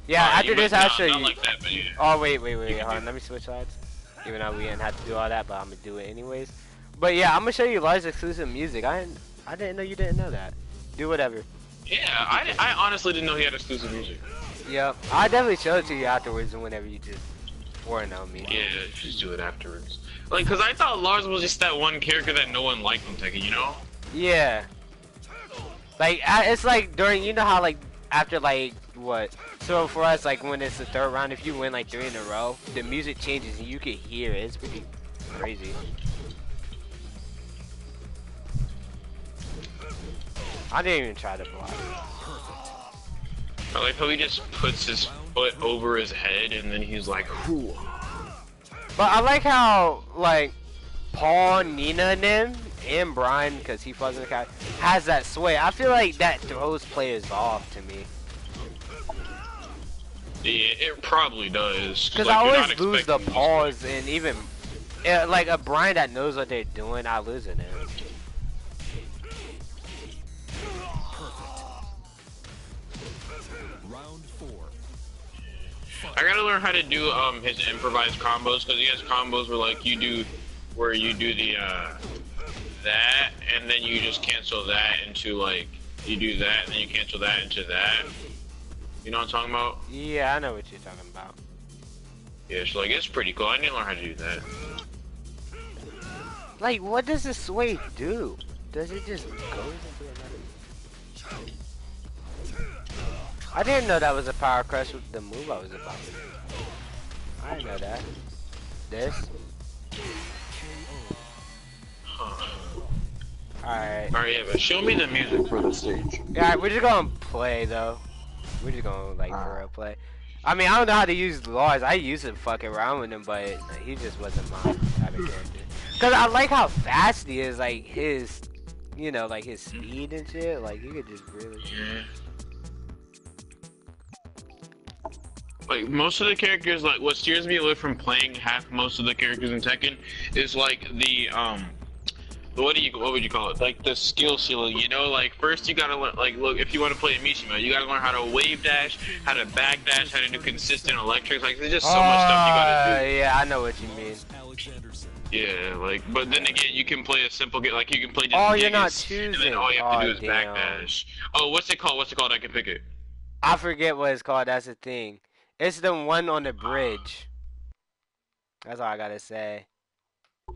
Yeah, after this, I'll show you. Not like that, but yeah. Oh, wait, hold on. Let me switch sides. Even though we didn't have to do all that, but I'm gonna do it anyways. But yeah, I'm gonna show you Lars exclusive music. I didn't know you didn't know that. Do whatever. Yeah, I honestly didn't know he had exclusive music. Yep, I'll definitely show it to you afterwards and whenever you just warn on me. Yeah, just do it afterwards. Like, cause I thought Lars was just that one character that no one liked in Tekken, you know? Yeah. Like, it's like during, you know how like, after like, what? So for us, like when it's the third round, if you win like 3 in a row, the music changes and you can hear it. It's pretty crazy. I didn't even try to block. I like how he just puts his foot over his head and then he's like, whoo. But I like how, like, Paul, Nina, and them, and Brian, because he falls in the cat, has that sway. I feel like that throws players off to me. Yeah, it probably does. Because like, I always lose the pause, and even, like, a Brian that knows what they're doing, I lose it. I gotta learn how to do his improvised combos, because he has combos where like you do the that and then you just cancel that into like you do that and then you cancel that into that. You know what I'm talking about? Yeah, I know what you're talking about. Yeah, so like it's pretty cool. I need to learn how to do that. Like, what does the sway do? Does it just go into another? I didn't know that was a power crush with the move I was about to do. I didn't know that. This? Alright. Alright, yeah, but show me the music for the stage. Yeah, alright, we're just gonna play though. We're just gonna like for real play. I mean, I don't know how to use Lars. I used to fuck around with him, but he just wasn't my type of character. Cause I like how fast he is, like his, you know, like his speed and shit. Like he could just really. Yeah. Like most of the characters, like what steers me away from playing most of the characters in Tekken is like the what would you call it? Like the skill ceiling, you know? Like first you gotta like look if you want to play Mishima, you gotta learn how to wave dash, how to back dash, how to do consistent electrics. Like there's just so much stuff you gotta do. Yeah, I know what you mean. Yeah, like but then again, you can play a simple game, like you can play just oh, you're not choosing. and then all you have to do is damn. backdash. Oh, what's it called? What's it called? I can pick it. I forget what it's called. That's the thing. It's the one on the bridge. That's all I gotta say.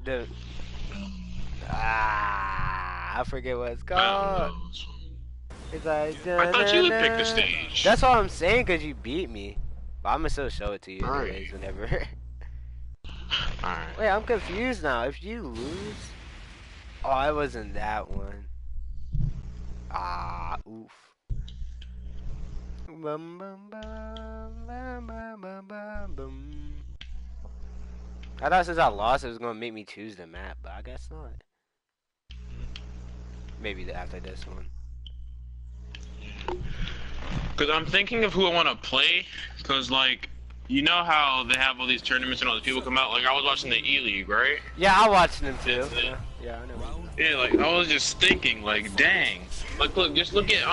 The I forget what it's called. It's like, I thought you would pick the stage. That's all I'm saying, cause you beat me. But I'm gonna still show it to you anyways, whenever. Alright. Wait, I'm confused now. If you lose, oh, it wasn't that one. Ah, oof. Bum, bum, bum, bum, bum, bum, bum, bum. I thought since I lost, it was gonna make me choose the map, but I guess not. Maybe after this one. Cause I'm thinking of who I want to play. Cause like, you know how they have all these tournaments and all these people come out. Like I was watching the E-League, right? Yeah, I watched them too. Yeah, I know. Yeah, like I was just thinking, like, dang. Like, look, just look at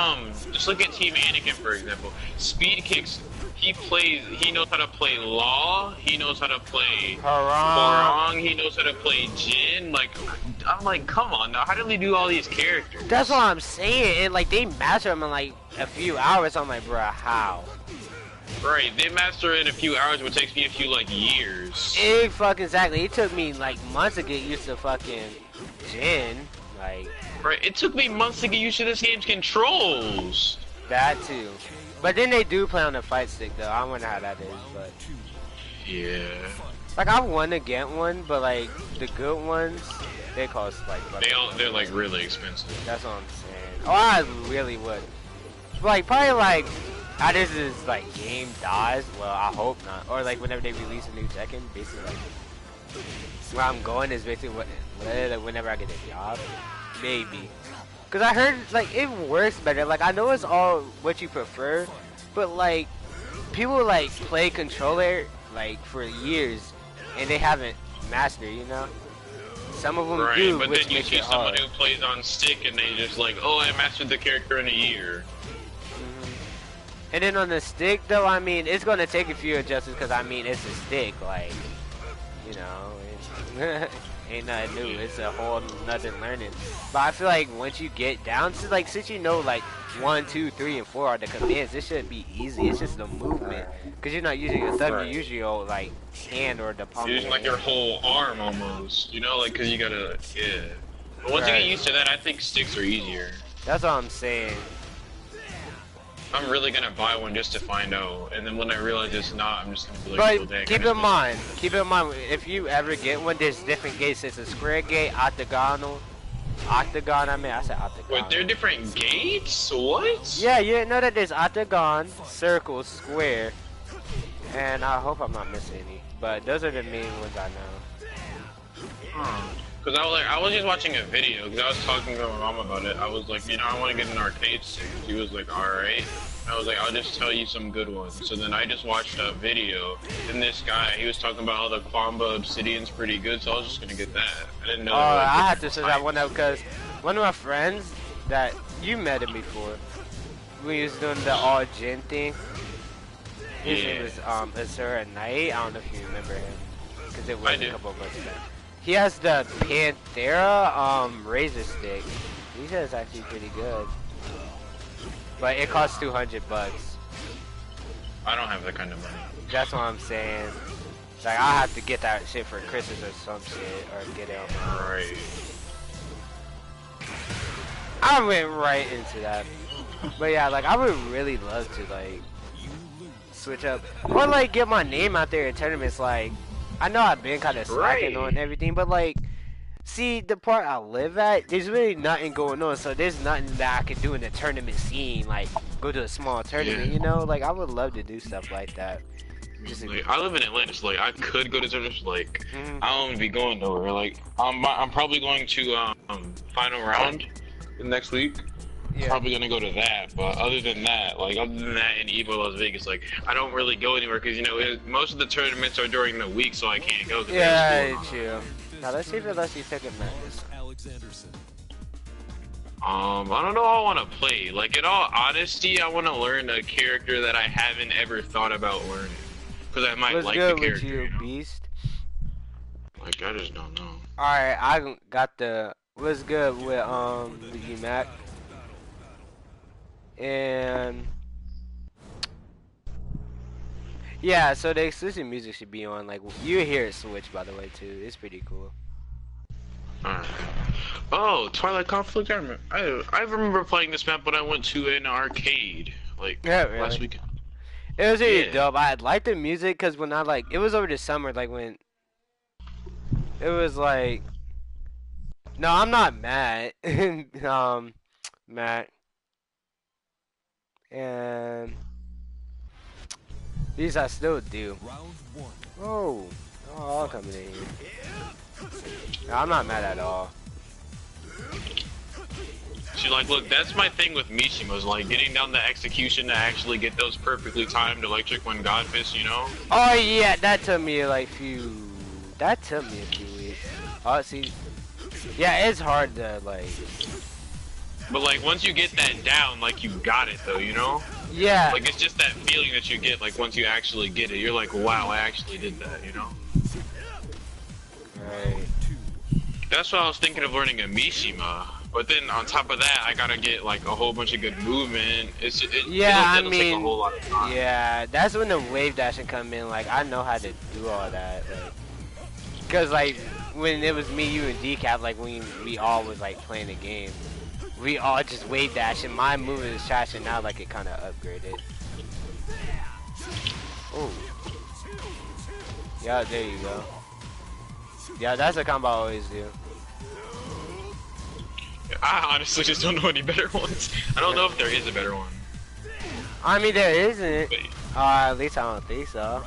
Team Anakin for example. Speed kicks. He knows how to play Law. He knows how to play Horong. He knows how to play Jin. Like, I'm like, come on now. How did they do all these characters? That's what I'm saying. And like, they master them in like a few hours. I'm like, bruh, how? Right, they master it in a few hours, but it takes me a few like years. Exactly. It took me like months to get used to fucking Jin. Like. Right, it took me months to get used to this game's controls. That too. But then they do play on the fight stick though. I wonder how that is, but. Yeah. Like I want to get one, but like the good ones, they cost like. They're like really expensive. That's what I'm saying. Oh, I really would. Like probably like. How this is like game dies, well I hope not. Or like whenever they release a new Tekken, basically like where I'm going is basically whenever I get a job. Maybe. Cause I heard like it works better. Like I know it's all what you prefer, but like people like play controller like for years and they haven't mastered, you know? Some of them do, but which then you makes see it someone hard. who plays on stick and they just like, oh, I mastered the character in a year. And then on the stick, though, I mean, it's gonna take a few adjustments because I mean, it's a stick, like, you know, ain't nothing new. It's a whole nother learning. But I feel like once you get down to like, since you know like 1, 2, 3, and 4 are the commands, it should be easy. It's just the movement, because you're not using your thumb, you're using your like hand or the palm. You're using like your whole arm almost, you know, like because you gotta, yeah. But once you get used to that, I think sticks are easier. That's all I'm saying. I'm really gonna buy one just to find out, and then when I realize it's not, I'm just gonna be like, but keep in mind, if you ever get one, there's different gates. It's a square gate, octagon, I said octagon. Wait, they're different gates? What? Yeah, you didn't know that there's octagon, circle, square, and I hope I'm not missing any, but those are the main ones I know. Cause I was just watching a video, cause I was talking to my mom about it. I was like, you know, I want to get an arcade stick. She was like, all right. I was like, I'll just tell you some good ones. So then I just watched a video, and this guy, he was talking about how the Kwamba Obsidian's pretty good, so I was just gonna get that. I didn't know. I had to search that one out because one of my friends that you met him before, we was doing the all gin thing. His name was Azura Knight. I don't know if you remember him, because it was a couple of months back. He has the Panthera razor stick. He says it's actually pretty good, but it costs $200. I don't have that kind of money. That's what I'm saying. Like I have to get that shit for Christmas or some shit, or get it on my own. Right. I went right into that. But yeah, like I would really love to like switch up or like get my name out there in tournaments. Like I know I've been kind of slacking on everything, but like, see the part I live at, there's really nothing going on. So there's nothing that I can do in the tournament scene, like go to a small tournament, you know? Like I would love to do stuff like that. Just like, I live in Atlanta, so like I could go to tournaments. Like I don't be going nowhere. Like I'm probably going to final round next week. Yeah. Probably gonna go to that, but other than that in Evo Las Vegas, like I don't really go anywhere because you know most of the tournaments are during the week, so I can't go. Yeah, true. Now let's see if it lets you take a match. I don't know how I want to play. Like in all honesty, I want to learn a character that I haven't ever thought about learning because I might like the character. What's good with you, Beast? Like I just don't know. All right, I got the what's good with you, Mac. And yeah, so the exclusive music should be on. Like you hear it switch, by the way, too. It's pretty cool. Oh, Twilight Conflict. I remember playing this map, but I went to an arcade like last weekend. It was really dope. I liked the music because when I like it was over the summer, like when it was like. No, I'm not mad. Matt. And these I still do. Oh, all coming in here. No, I'm not mad at all. See, like, look, that's my thing with Mishima's, like, getting down the execution to actually get those perfectly timed electric one God Fist, you know? Oh yeah, that took me like a few weeks. Oh, see, yeah, it's hard to like. But like once you get that down, like you got it though, you know? Yeah. Like it's just that feeling that you get, like once you actually get it, you're like, wow, I actually did that, you know? Right. That's why I was thinking of learning a Mishima. But then on top of that, I gotta get like a whole bunch of good movement. It'll take a whole lot of time. Yeah, that's when the wave dashing come in. Like I know how to do all that. Like, cause like when it was me, you, and Decaf, like when we all was like playing the game. We all just wave dash and my movement is trash and now like it kinda upgraded. Ooh. Yeah, there you go. Yeah, that's a combo I always do. I honestly just don't know any better ones. I don't know if there is a better one. I mean there isn't. At least I don't think so.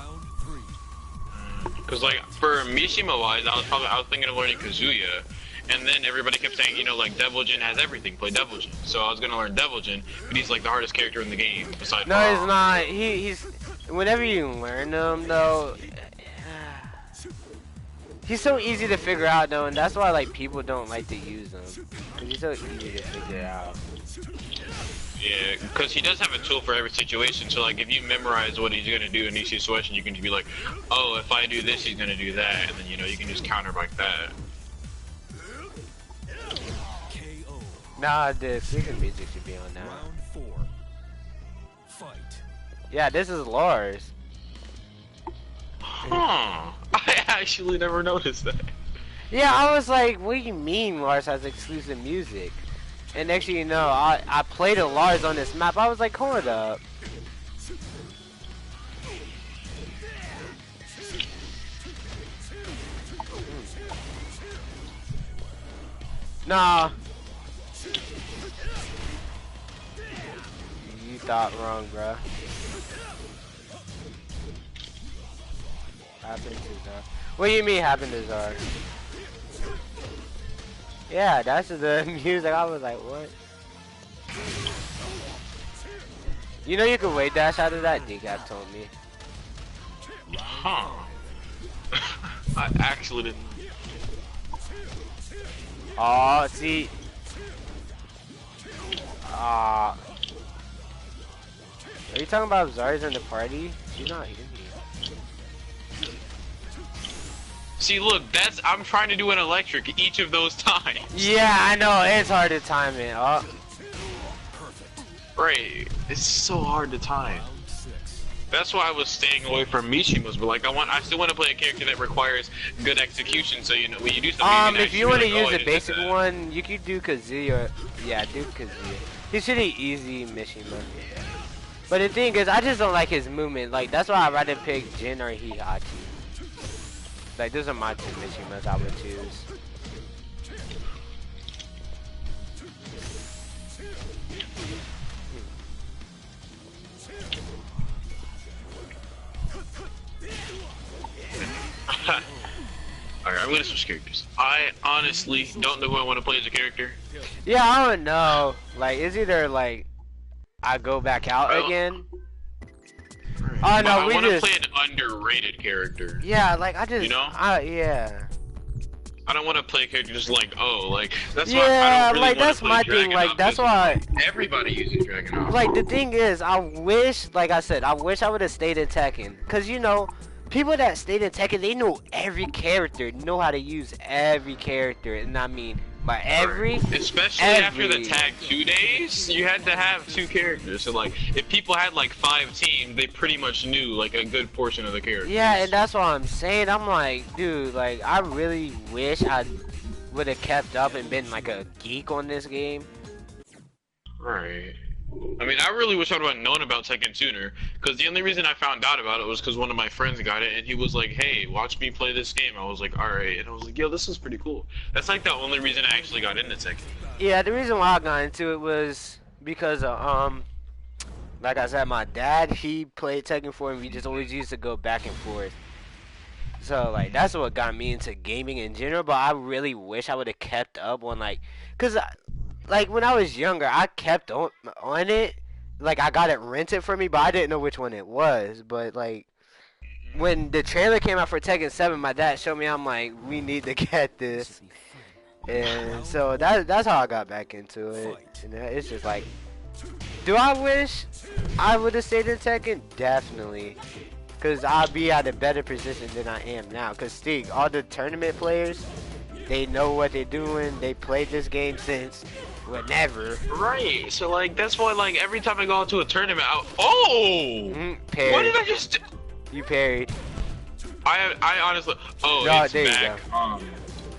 Cause like for Mishima wise, I was thinking of learning Kazuya. And then everybody kept saying, you know, like Devil Jin has everything. Play Devil Jin. So I was gonna learn Devil Jin, but he's like the hardest character in the game. Besides. No, he's not. He's. Whenever you learn him, though, he's so easy to figure out, though, and that's why like people don't like to use him. Cause he's so easy to figure out. Yeah, because he does have a tool for every situation. So like, if you memorize what he's gonna do in each situation, you can just be like, oh, if I do this, he's gonna do that, and then you know you can just counter like that. Nah, the season music should be on now. Round 4. Fight. Yeah, this is Lars. Huh. I actually never noticed that. Yeah, I was like, what do you mean Lars has exclusive music? And next thing you know, I played a Lars on this map. I was like, hold up. Nah. You thought wrong, bruh. Happened to Zara. What do you mean happened to Zara? Yeah, that's the music. I was like, what? You know you can wait dash out of that? Decaf told me. Huh. I actually didn't. Oh, see. Are you talking about Zara's in the party? She's not in here. See, look, I'm trying to do an electric each of those times. Yeah, I know, it's hard to time it. Oh. Right, it's so hard to time. That's why I was staying away from Mishimas, but like I still want to play a character that requires good excution. So you know when you do something. If you want to use a a basic one, you could do Kazuya. Yeah, do Kazuya. He's pretty easy Mishima. But the thing is, I just don't like his movement. Like that's why I'd rather pick Jin or Hihachi. Like those are my two Mishimas I would choose. Alright, I'm gonna switch characters. I honestly don't know who I want to play as a character. Yeah, I don't know. Like it's either like I go back out again. Oh no, I we want to just play an underrated character. yeah, like I just You know? yeah. I don't want to play a character just like that's why I Yeah, don't really like wanna that's play my thing. Like Dragunov, that's 'cause why. everybody uses Dragunov. Like the thing is, I wish, like I said, I wish I would have stayed in Tekken, cause you know, people that stayed in Tekken, they know every character, know how to use every character, and I mean, by every, especially after the tag 2 days, you had to have 2 characters. So like, if people had like 5 teams, they pretty much knew like a good portion of the characters. Yeah, and that's what I'm saying. I'm like, dude, like I really wish I would have kept up and been like a geek on this game. Right. I mean, I really wish I would have known about Tekken sooner, because the only reason I found out about it was because one of my friends got it, and he was like, hey, watch me play this game. I was like, alright, and I was like, yo, this is pretty cool. That's like the only reason I actually got into Tekken. Yeah, the reason why I got into it was because like I said, my dad, he played Tekken 4 and we just always used to go back and forth. So like that's what got me into gaming in general, but I really wish I would have kept up on like, cause like when I was younger, I kept on it. Like I got it rented for me, but I didn't know which one it was. But like when the trailer came out for Tekken 7, my dad showed me. I'm like, we need to get this, and so that's how I got back into it. And it's just like, do I wish I would have stayed in Tekken? Definitely. Cause I'll be at a better position than I am now. Cause Steve, all the tournament players, they know what they're doing. They played this game since whenever. Right. So like that's why like every time I go into a tournament, Parried. What did I just do? You parried. I honestly. Oh, No, it's there you back.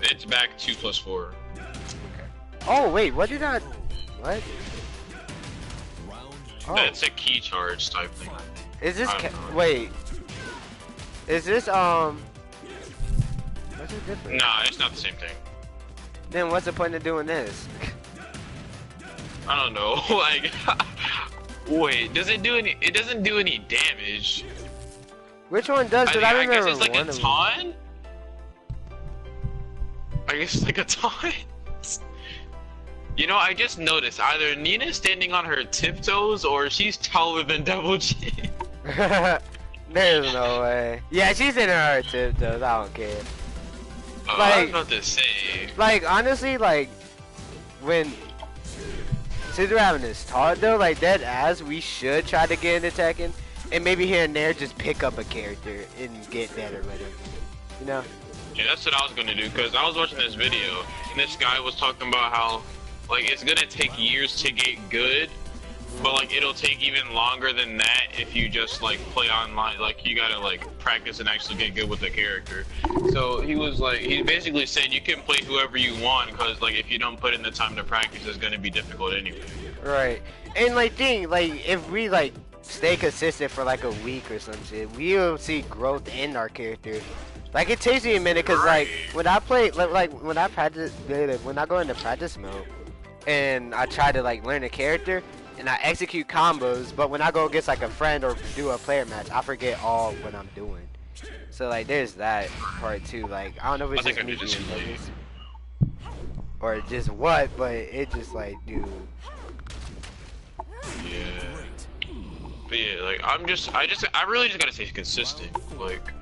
It's back 2+4. Oh wait, what did I? What? Oh, That's a key charge type thing. is this? I don't know. Wait. Is this What's it different? Nah, it's not the same thing. Then what's the point of doing this? I don't know. Like, wait, does it do any? It doesn't do any damage. Which one does? Cause I I guess remember it's like one a of them. taunt. I guess it's like a taunt. You know, I just noticed either Nina's standing on her tiptoes or she's taller than Double G. There's no way. Yeah, she's in her tiptoes. I don't care. I was about to say. Like honestly, like when since we're having this talk though, like dead ass, we should try to get into Tekken, and maybe here and there just pick up a character and get better with him. You know? Yeah, that's what I was gonna do, because I was watching this video, and this guy was talking about how, like, it's gonna take years to get good, but, like, it'll take even longer than that if you just, like, play online. Like, you gotta, like, practice and actually get good with the character. So, he was, like, he basically said you can play whoever you want, because, like, if you don't put in the time to practice, it's gonna be difficult anyway. Right. And, like, if we, like, stay consistent for, like, a week or some shit, we'll see growth in our character. Like, it takes me a minute, because, like, when I play, like, when I practice, when I go into practice mode, and I try to, like, learn a character, and I execute combos, but when I go against, like, a friend or do a player match, I forget all what I'm doing. So, like, there's that part, too. Like, I don't know if it's just me being nervous, or just what, but it just, like, dude. Yeah. But, yeah, like, I really just gotta stay consistent. Like,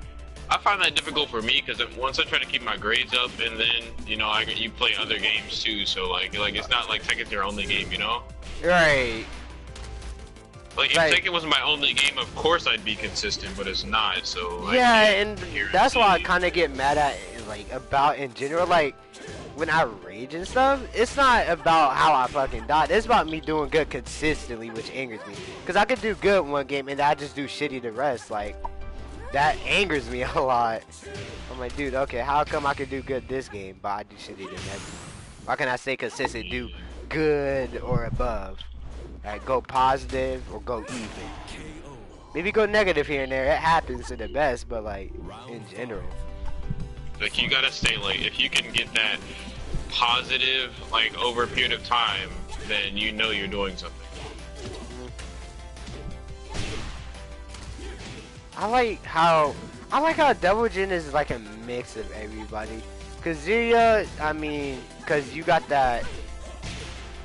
I find that difficult for me because once I try to keep my grades up, and then you know you play other games too, so like it's not like Tekken's your only game, you know? Right. Like if Tekken was my only game, of course I'd be consistent, but it's not. So like, yeah, and that's why I kind of get mad at like about in general. Like when I rage and stuff, it's not about how I fucking died. It's about me doing good consistently, which angers me. Cause I could do good one game and I just do shitty the rest. Like. That angers me a lot. I'm like, dude, okay, how come I can do good this game, but I do shitty the next one? Why can't I stay consistent, do good or above? Like, go positive or go even. Maybe go negative here and there. It happens to the best, but, like, in general. Like, you gotta stay, like, if you can get that positive, like, over a period of time, then you know you're doing something. I like how Double Jin is like a mix of everybody. Cause Zirya, I mean, cause you got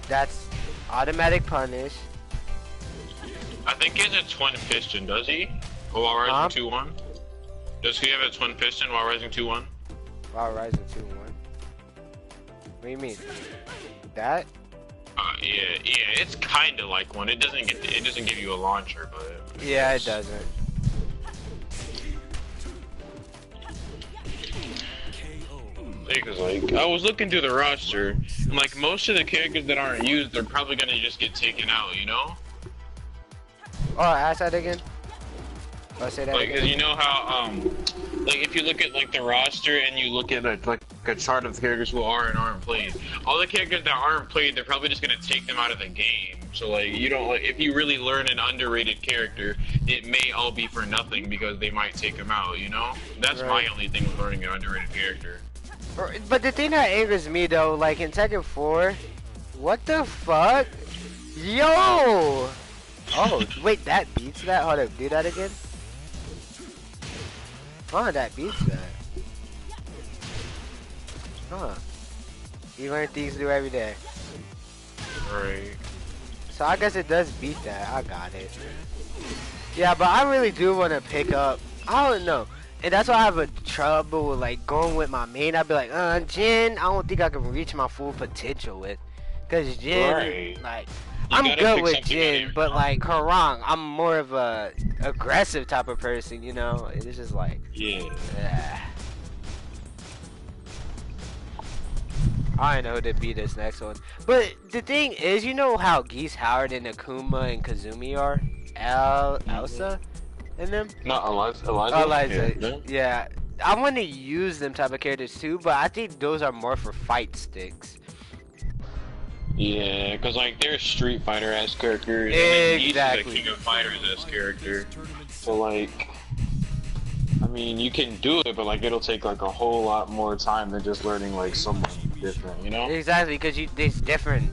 that's automatic punish. I think he has a twin piston, does he? While rising 2-1? Does he have a twin piston while rising 2-1? While rising 2-1. What do you mean? That? Yeah, it's kinda like one. It doesn't give you a launcher, but yeah, it doesn't. Because like I was looking through the roster, and like most of the characters that aren't used, they're probably gonna just get taken out, you know? Oh, ask that again. Oh, say that like, again. You know how like if you look at like the roster and you look at like a chart of the characters who are and aren't played, all the characters that aren't played, they're probably just gonna take them out of the game. So like you don't like if you really learn an underrated character, it may all be for nothing because they might take them out, you know? That's my only thing with learning an underrated character. But the thing that angers me though, like in Tekken 4, what the fuck? Yo! Oh, wait, that beats that? Hold up, do that again? Oh, that beats that. Huh. You learn things to do every day. Right. So I guess it does beat that. I got it. Yeah, but I really do want to pick up. I don't know. And that's why I have a trouble with like going with my main. I'd be like, Jin, I don't think I can reach my full potential with. Cause Jin, like, I'm good with Jin, but like Harang, I'm more of a aggressive type of person, you know? It's just like, I know who to beat this next one. But the thing is, you know how Geese Howard and Akuma and Kazumi are? Elsa? In them? Not Eliza. Eliza. Yeah. I want to use them type of characters too, but I think those are more for fight sticks. Yeah, because like they're Street Fighter ass characters. Exactly. And he's a King of Fighters ass character. So like, I mean, you can do it, but like it'll take like a whole lot more time than just learning like someone different, you know? Exactly, because there's different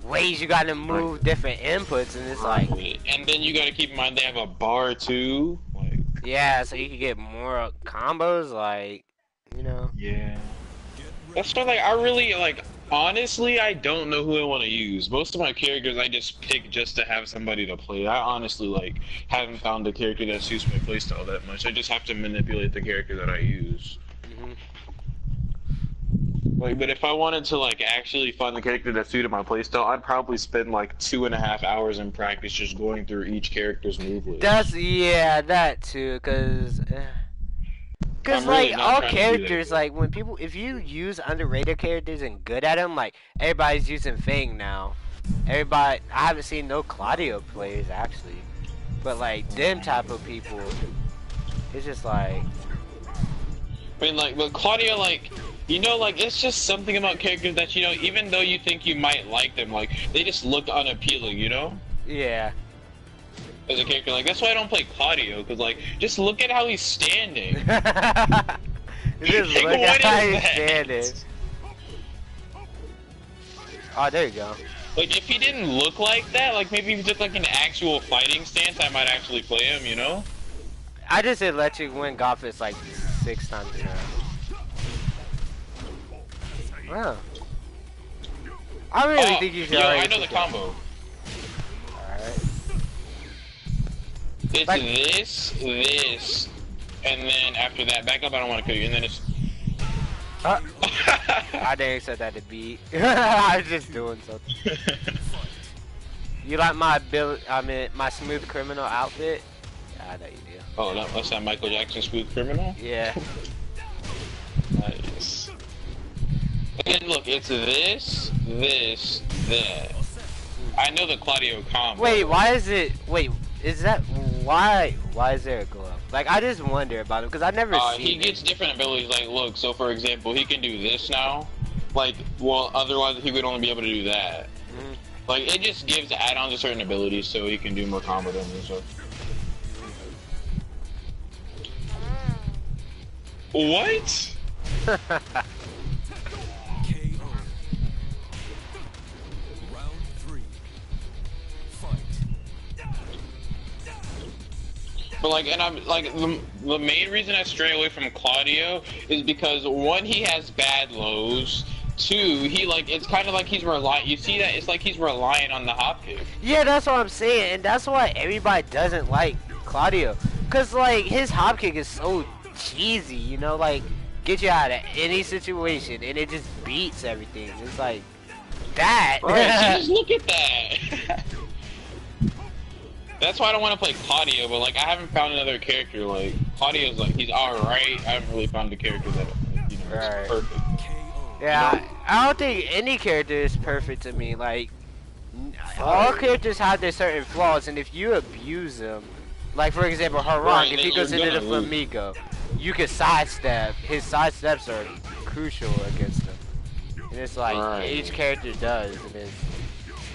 ways you gotta move, different inputs, and it's like, and then you gotta keep in mind they have a bar too, like, yeah, so you can get more combos, like, you know. Yeah, that's why like I really like honestly I don't know who I want to use. Most of my characters I just pick just to have somebody to play. I honestly like haven't found a character that suits my playstyle that much. I just have to manipulate the character that I use. Like, but if I wanted to like actually find the character that suited my playstyle, I'd probably spend like 2.5 hours in practice just going through each character's move list. That's yeah, that too, cause I'm really like not all trying to do that, characters, bro. like when people, if you use underrated characters and good at them, like everybody's using Fang now. Everybody, I haven't seen no Claudio plays actually, but like them type of people, it's just like. I mean, like, but Claudia, like, you know, like, it's just something about characters that, you know, even though you think you might like them, like, they just look unappealing, you know? Yeah. As a character, like, that's why I don't play Claudio, because, like, just look at how he's standing. Just Like, look what at how is he's that? standing. Oh, there you go. Like, if he didn't look like that, like, maybe if he took, like, an actual fighting stance, I might actually play him, you know? I just did let you win Gothis like 6 times in a row. Wow. I really think you should. Yo, already I know the pick it. combo. Alright. It's Like- this, and then after that, back up, I don't want to kill you, and then it's... I didn't expect that to beat. I was just doing something. You like my my smooth criminal outfit? Yeah, I know you do. Oh, that's that Michael Jackson Smooth Criminal? Yeah. Nice. And then look, it's this, that. I know the Claudio combo. Wait, why is it? Wait, is that why? Why is there a glove? Like, I just wonder about him because I never seen He it. gets different abilities. Like, look, so for example, he can do this now. Like, well, otherwise he would only be able to do that. Mhm. Like, it just gives add-ons to certain abilities so he can do more combo damage and stuff. What? KO. Round 3. Fight. But like, and I'm like, the main reason I stray away from Claudio is because one, he has bad lows. Two, he like, it's kind of like he's relying. You see that? It's like he's relying on the hop kick. Yeah, that's what I'm saying, and that's why everybody doesn't like Claudio. Cause like his hop kick is so cheesy, you know, like get you out of any situation, and it just beats everything. It's like that. Right? So just look at that. That's why I don't want to play Claudio, but like I haven't found another character like Claudio's like he's alright. I haven't really found a character that you know Right. is perfect. Yeah, I don't think any character is perfect to me. Like, all characters have their certain flaws, and if you abuse them, like for example, Harang, Right, if he then goes you're into the gonna lose. Flamigo, you can sidestep. His sidesteps are crucial against him, and it's like Right. each character does. And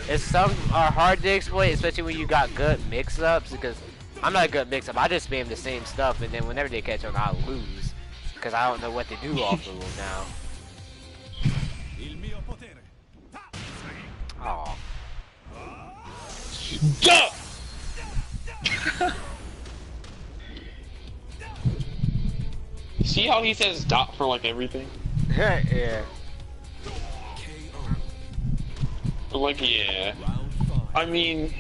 it's some are hard to exploit, especially when you got good mix-ups. Because I'm not a good mix-up. I just spam the same stuff, and then whenever they catch on, I lose because I don't know what to do off of them now. Il mio potere. Oh. Duh! See how he says dot for like everything? Yeah. KO. But like yeah. Round 5. I mean,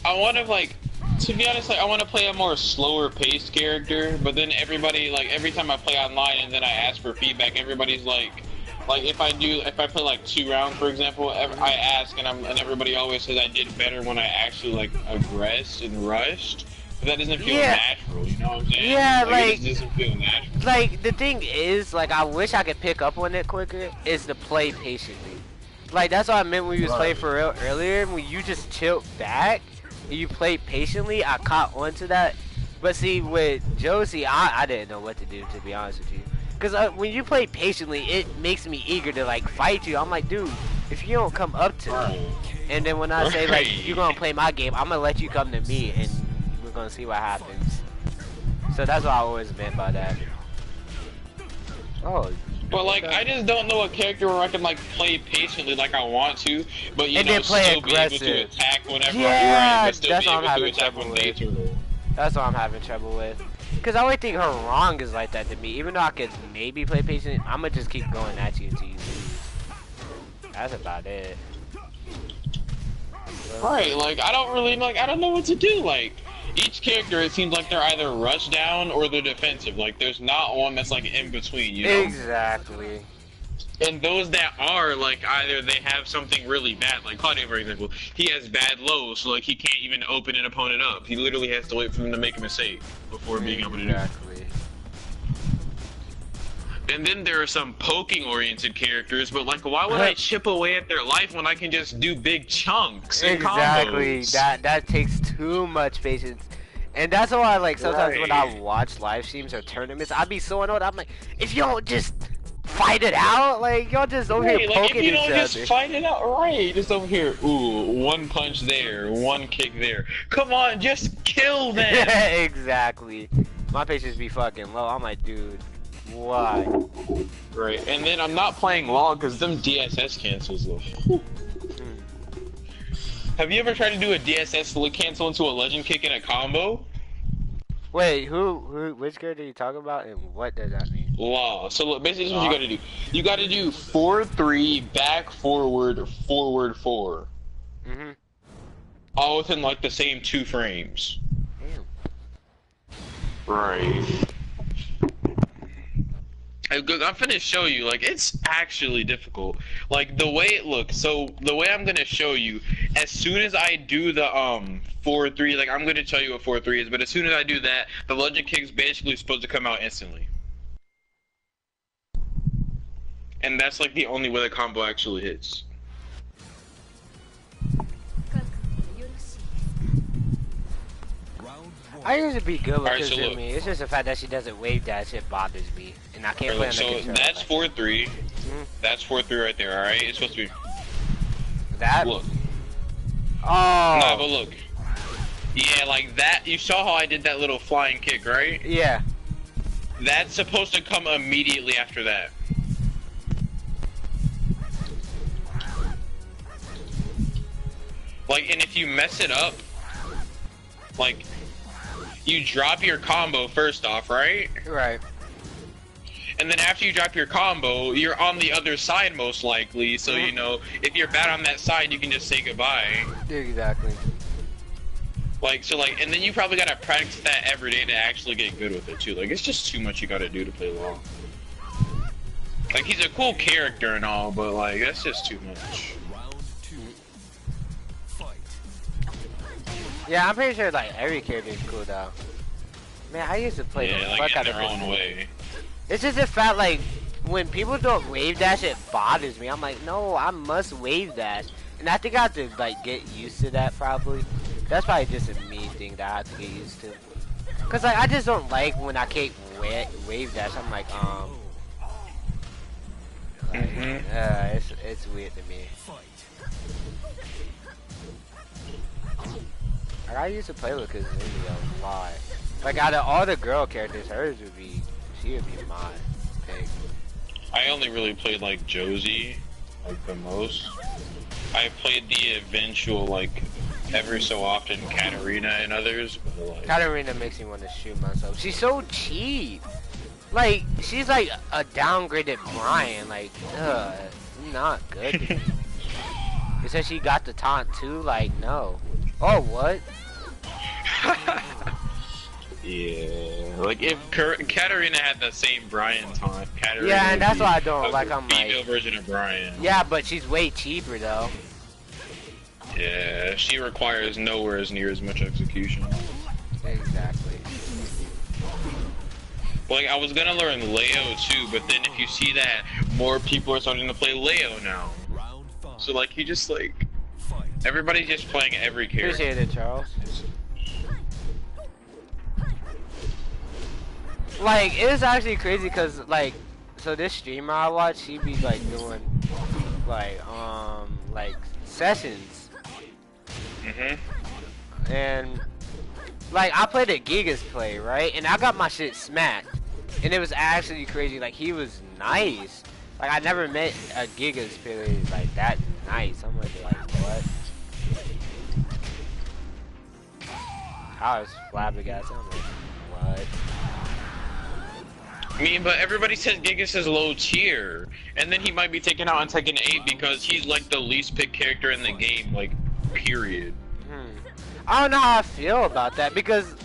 I want to like, to be honest, like I want to play a more slower paced character, but then everybody like every time I play online and then I ask for feedback, everybody's like if I play like 2 rounds for example, I ask and everybody always says I did better when I actually like aggressed and rushed. But that doesn't feel Yeah. natural, you know what I'm saying? Yeah, it just doesn't feel natural. Like, the thing is, like, I wish I could pick up on it quicker, is to play patiently. Like, that's what I meant when we was playing for real earlier, when you just tilt back, and you play patiently, I caught onto that. But see, with Josie, I didn't know what to do, to be honest with you. Because when you play patiently, it makes me eager to, like, fight you. I'm like, dude, if you don't come up to me, and then when I say, like, you're gonna play my game, I'm gonna let you come to me, and we're gonna see what happens. So that's what I always meant by that. Oh. But like, I just don't know a character where I can like play patiently like I want to, but you And know, then play still be able to aggressive. attack whenever Yeah, I'm right, but still that's be what I'm able to having attack trouble when they with. turn. That's what I'm having trouble with. Because I always think Harang is like that to me. Even though I could maybe play patient, I'm going to just keep going at you until you lose. That's about it. Right, like I don't really like I don't know what to do. Like each character, it seems like they're either rush down or they're defensive. Like there's not one that's like in between, you know? Exactly. And those that are, like, either they have something really bad, like Claudio, for example, he has bad lows, so, like, he can't even open an opponent up. He literally has to wait for them to make a mistake before being able to do it. Exactly. And then there are some poking-oriented characters, but, like, why would I chip away at their life when I can just do big chunks and Exactly. combos? That takes too much patience. And that's why, like, sometimes when I Right. watch live streams or tournaments, I'd be so annoyed. I'm like, if you don't just fight it out, like, y'all just over here Right, like, if poking you each don't other. just fight it out, right, just over here, ooh, one punch there, one kick there. Come on, just kill them! Exactly. My patience be fucking low. I'm like, dude, why? Right, and then I'm not playing LOL because them DSS cancels though. Have you ever tried to do a DSS cancel into a legend kick in a combo? Wait, which character are you talking about, and what does that mean? LOL. So look, basically this is what you gotta do. You gotta do 4-3, back, forward, forward, 4. Mm-hmm. All within like the same 2 frames. Damn. Right. I'm gonna show you, like, it's actually difficult. Like, the way it looks, so, the way I'm gonna show you, as soon as I do the, 4-3, like, I'm gonna tell you what 4-3 is, but as soon as I do that, the legend kick's basically supposed to come out instantly. And that's, like, the only way the combo actually hits. Round one. I used to be good with Alright, so Kazumi. look. It's just the fact that she doesn't wave that shit bothers me, and I can't play on the So, controller. that's like 4-3. Mhm. That's 4-3 right there, alright? It's supposed to be... that. Look. Oh. No, but look. Yeah, like that, you saw how I did that little flying kick, right? Yeah. That's supposed to come immediately after that. Like, and if you mess it up, like, you drop your combo first off, right? Right. And then after you drop your combo, you're on the other side most likely, so, you know, if you're bad on that side, you can just say goodbye. Exactly. Like, so, like, and then you probably gotta practice that every day to actually get good with it, too. Like, it's just too much you gotta do to play LoL. Like, he's a cool character and all, but, like, that's just too much. Round two. Fight. Yeah, I'm pretty sure like every character is cool though. Man, I used to play Yeah, the like, fuck in out of their own Kazumi. way. It's just the fact like when people don't wave dash, it bothers me. I'm like, no, I must wave dash, and I think I have to like get used to that probably. That's probably just a me thing that I have to get used to. Cause like I just don't like when I can't wave dash. I'm like, it's weird to me. Fight. Like, I used to play with Kazumi a lot. Like out of all the girl characters, she would be my pick. I only really played, like, Josie, like, the most. I played the eventual, like, every so often Katarina and others, but, like... Katarina makes me want to shoot myself. She's so cheap. Like, she's like a downgraded Brian. Like, not good to me. It says she got the taunt too. Like, no. Oh, what? Yeah, like if Katarina had the same Brian taunt, Katarina Yeah, and would that's be why I don't a like. I'm female like, version of Brian. yeah, but she's way cheaper though. Yeah, she requires nowhere as near as much execution. Exactly. Like, I was gonna learn Leo too, but then if you see that more people are starting to play Leo now, Round five. so like you just like Fight. everybody's just playing every character. Appreciate it, Charles. Like, it's actually crazy because, like, so this streamer I watch, he be, like, doing, like, sessions. And, like, I played at Giga's play, right? And I got my shit smacked. And it was actually crazy. Like, he was nice. Like, I never met a Giga's player, like, that nice. I'm like, what? I was flabbergasted. I'm like, what? I mean, but everybody says Gigas is low tier, and then he might be taken out on Tekken 8 because he's like the least picked character in the game, like, period. I don't know how I feel about that because,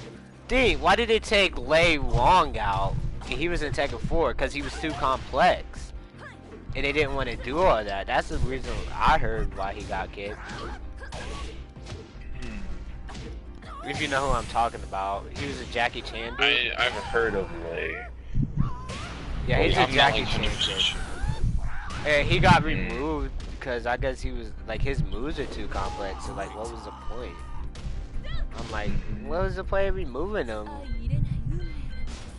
dang, why did they take Lei Wong out? He was in Tekken 4 because he was too complex. and they didn't want to do all that. That's the reason I heard why he got kicked. If you know who I'm talking about, he was a Jackie Chan dude. I've heard of Lay. Yeah, he's a I'm Jackie not, Chan like, dude. 100% sure. And he got removed because I guess he was like his moves are too complex. So like, what was the point? I'm like, what was the point of removing him?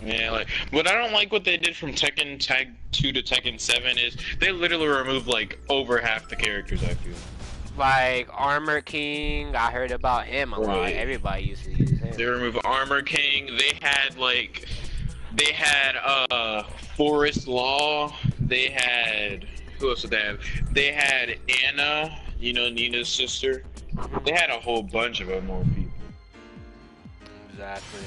Yeah, like, what I don't like what they did from Tekken Tag 2 to Tekken 7 is they literally removed like over half the characters, I feel. Like Armor King, I heard about him a lot. Right. Everybody used to use him. They removed Armor King. They had Forest Law. They had, who else did they have? They had Anna, you know, Nina's sister. They had a whole bunch of more people. Exactly.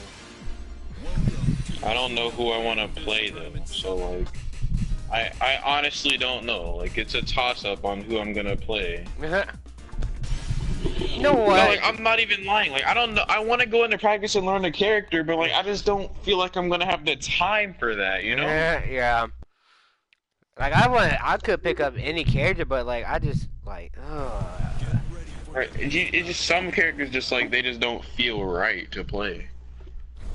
I don't know who I want to play though, so like, I honestly don't know. Like, it's a toss-up on who I'm gonna play. You know what? No, like, I'm not even lying. Like, I don't know. I want to go into practice and learn the character, but like, I just don't feel like I'm gonna have the time for that. You know? Yeah. Like I could pick up any character, but like I just like, Right. It's just some characters just like they just don't feel right to play.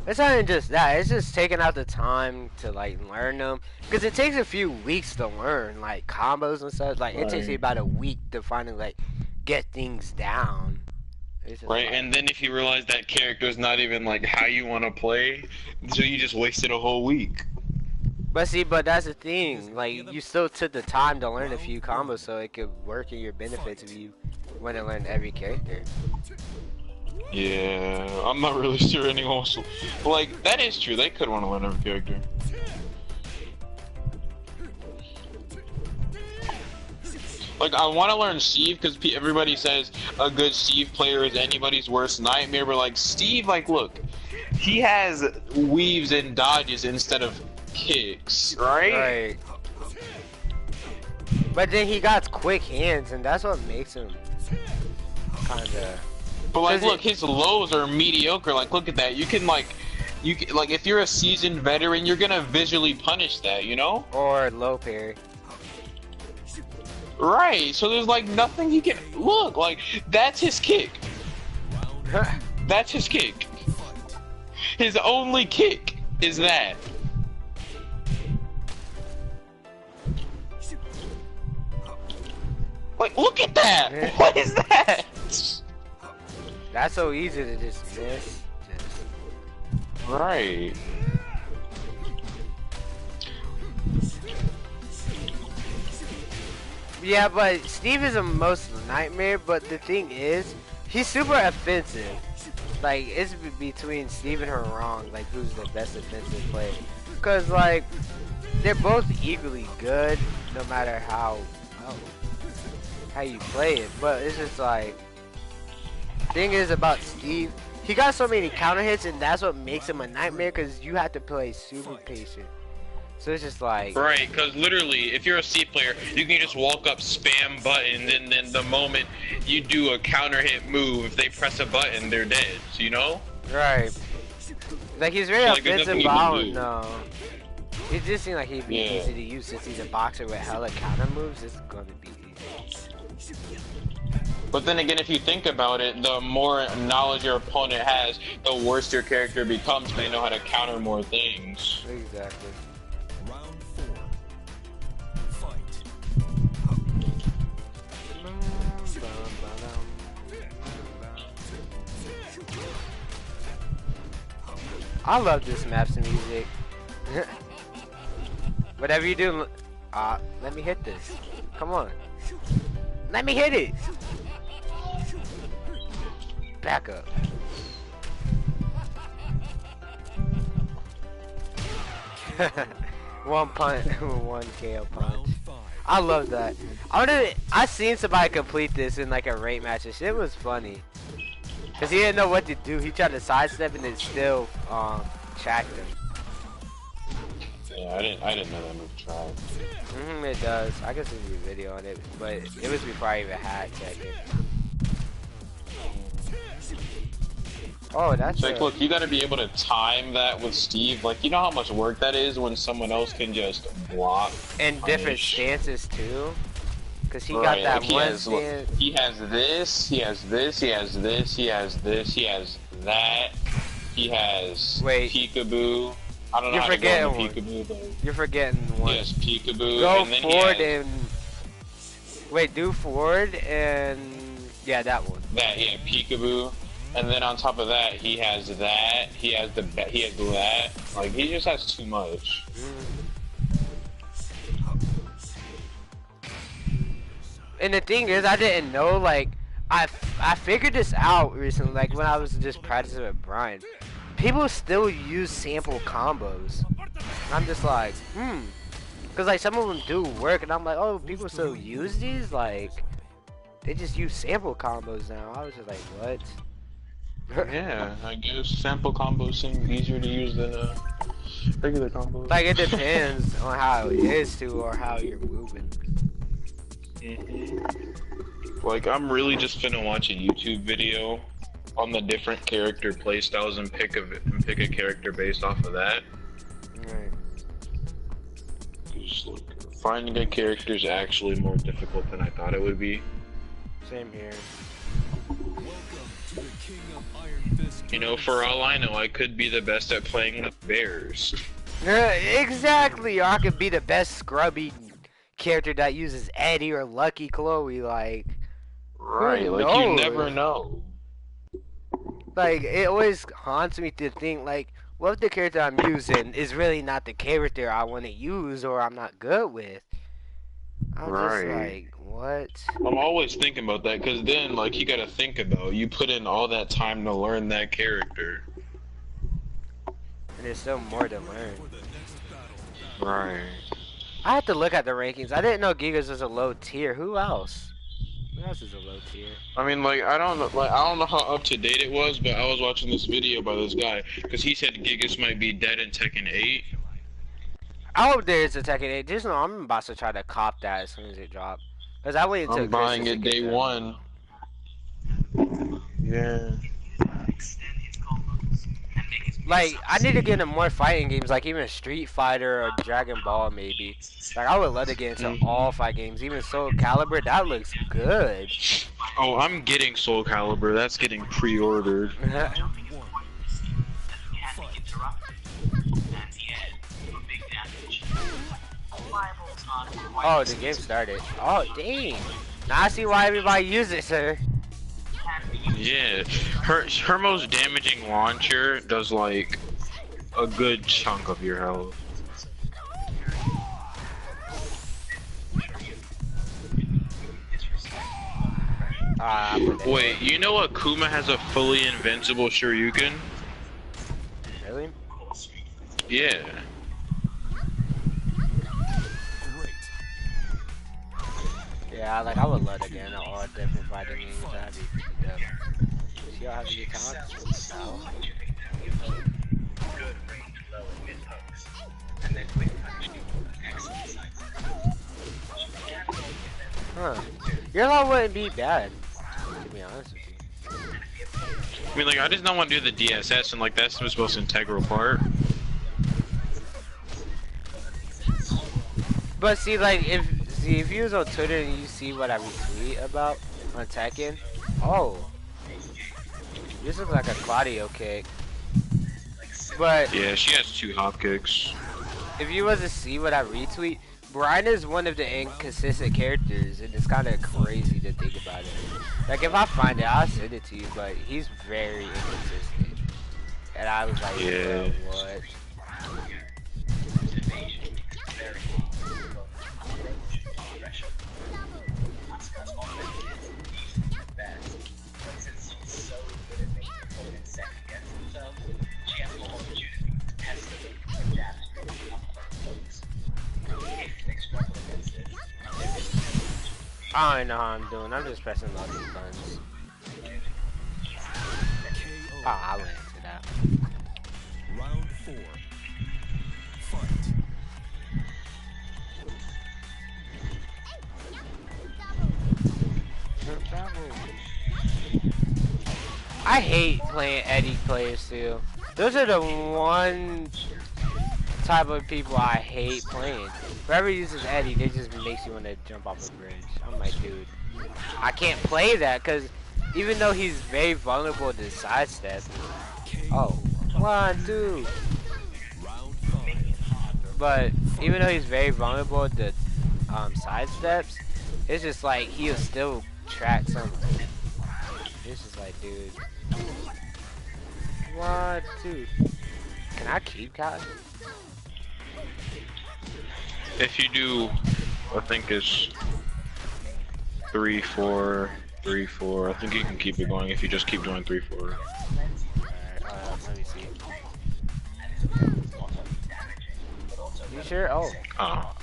It's not even just that. It's just taking out the time to like learn them, because it takes a few weeks to learn like combos and stuff. Like it takes you about a week to finally like get things down. Right, like, and then if you realize that character is not even like how you want to play, so you just wasted a whole week. But see, that's the thing. Like you still took the time to learn a few combos, so it could work in your benefits if you want to learn every character. Yeah, I'm not really sure anyone wants to. But like, that is true. They could want to learn every character. Like, I want to learn Steve because everybody says a good Steve player is anybody's worst nightmare. But like, Steve, like, look, he has weaves and dodges instead of kicks, right? Right. But then he got quick hands, and that's what makes him kind of. But like, look, his lows are mediocre. Like, look at that. You can like, if you're a seasoned veteran, you're gonna visually punish that, you know? Or low parry. Right. So there's like nothing he can look like. That's his kick. That's his kick. His only kick is that. Like, look at that. What is that? That's so easy to just miss. Right. Yeah, but Steve is a most nightmare, but the thing is, he's super offensive. Like, it's between Steve and Harong, like, who's the best offensive player. Because, like, they're both equally good, no matter how you play it. But it's just like, thing is about Steve, he got so many counter hits, and that's what makes him a nightmare, because you have to play super patient. So it's just like... Right, because literally, if you're a C player, you can just walk up, spam button, and then the moment you do a counter hit move, if they press a button, they're dead, you know? Right. Like, he's very Like, offensive, but I don't know. It just seems like he'd be easy to use since he's a boxer with hella counter moves. It's gonna be easy. But then again, if you think about it, the more knowledge your opponent has, the worse your character becomes. They know how to counter more things. Exactly. Round 4. Fight. I love this map's music. Whatever you do, let me hit this. Come on. Let me hit it. Back up. One punch, one KO punch. Round 5. I love that. I seen somebody complete this in like a rate match and shit was funny. Cause he didn't know what to do. He tried to sidestep and it still tracked him. Yeah, I didn't know that move tried. It does. I can send you a video on it, but it was before I even had Tekken. Oh, that's It's like, look, you gotta be able to time that with Steve. Like, you know how much work that is when someone else can just block and different punish. stances too. Cause he got Right, that like he one has, look, stance. he has this, he has this, he has this, he has this, he has that, he has Wait. peekaboo. I don't know You're how to go forgetting into one. peekaboo, but You're forgetting one. he has peekaboo, Go and then forward he has and wait. Do forward and yeah, that one. that, yeah, peekaboo. And then on top of that, he has that. He has that. Like, he just has too much. And the thing is, I didn't know. Like, I figured this out recently. Like when I was just practicing with Brian, people still use sample combos. And I'm just like, because like some of them do work, and I'm like, oh, people still use these. Like, they just use sample combos now. I was just like, what? Yeah, I guess sample combos seem easier to use than regular combos. Like it depends on how it is too, or how you're moving. Like, I'm really just finna watch a YouTube video on the different character playstyles and pick a character based off of that. Right. Just like, finding a character is actually more difficult than I thought it would be. Same here. Welcome to the King of Iron Fist. You know, for all I know, I could be the best at playing with bears. Exactly. Or I could be the best scrubby character that uses Eddie or Lucky Chloe. Like, Right, who like you knows? never know. Like, it always haunts me to think, like, what if the character I'm using is really not the character I want to use or I'm not good with? I'm just Right. like, what? I'm always thinking about that, because then, like, you gotta think about, you put in all that time to learn that character. And there's still more to learn. Right. I had to look at the rankings. I didn't know Gigas was a low tier. Who else? Who else is a low tier? I mean, like, I don't know how up to date it was, but I was watching this video by this guy, because he said Gigas might be dead in Tekken 8. I hope there is a Tekken 8. Just know I'm about to try to cop that as soon as it drops. Because I waited until I'm buying Christmas it to get day that. one. Yeah. Like, I need to get into more fighting games, like even Street Fighter or Dragon Ball, maybe. Like, I would love to get into all fight games, even Soul Calibur. That looks good. Oh, I'm getting Soul Calibur. That's getting pre-ordered. Oh, the game started. Oh, dang. Now I see why everybody uses it, sir. Yeah, her most damaging launcher does like a good chunk of your health. Wait, you know what? Kuma has a fully invincible Shoryuken? Really? Yeah. Great. Yeah, like I would love to get into all different fighting games. That'd be pretty dope. See y'all have a good time? No. Huh. Your law wouldn't be bad, to be honest with you. I mean, like, I just don't want to do the DSS, and like that's the most integral part. But see, like, if you was on Twitter and you see what I retweet about on Tekken, oh, this looks like a Claudio kick. But Yeah, she has 2 hop kicks. if you was to see what I retweet, Brian is one of the inconsistent characters, and it's kind of crazy to think about it. Like, if I find it, I'll send it to you, but he's very inconsistent. And I was like, Yeah. bro, what? I don't know how I'm doing. I'm just pressing all these buttons. Oh, I went into that. Round 4. Fight. I hate playing Eddie players too. Those are the one type of people I hate playing. Whoever uses Eddie, they just makes you want to jump off a bridge. I'm like, dude, I can't play that because even though he's very vulnerable to sidestep. Oh, 1, 2. But even though he's very vulnerable to sidesteps, it's just like he'll still track something. It's just like, dude. 1, 2. Can I keep counting? If you do, I think it's 3, 4, 3, 4. I think you can keep it going if you just keep doing 3, 4. Alright, let me see. You sure? Oh. Oh.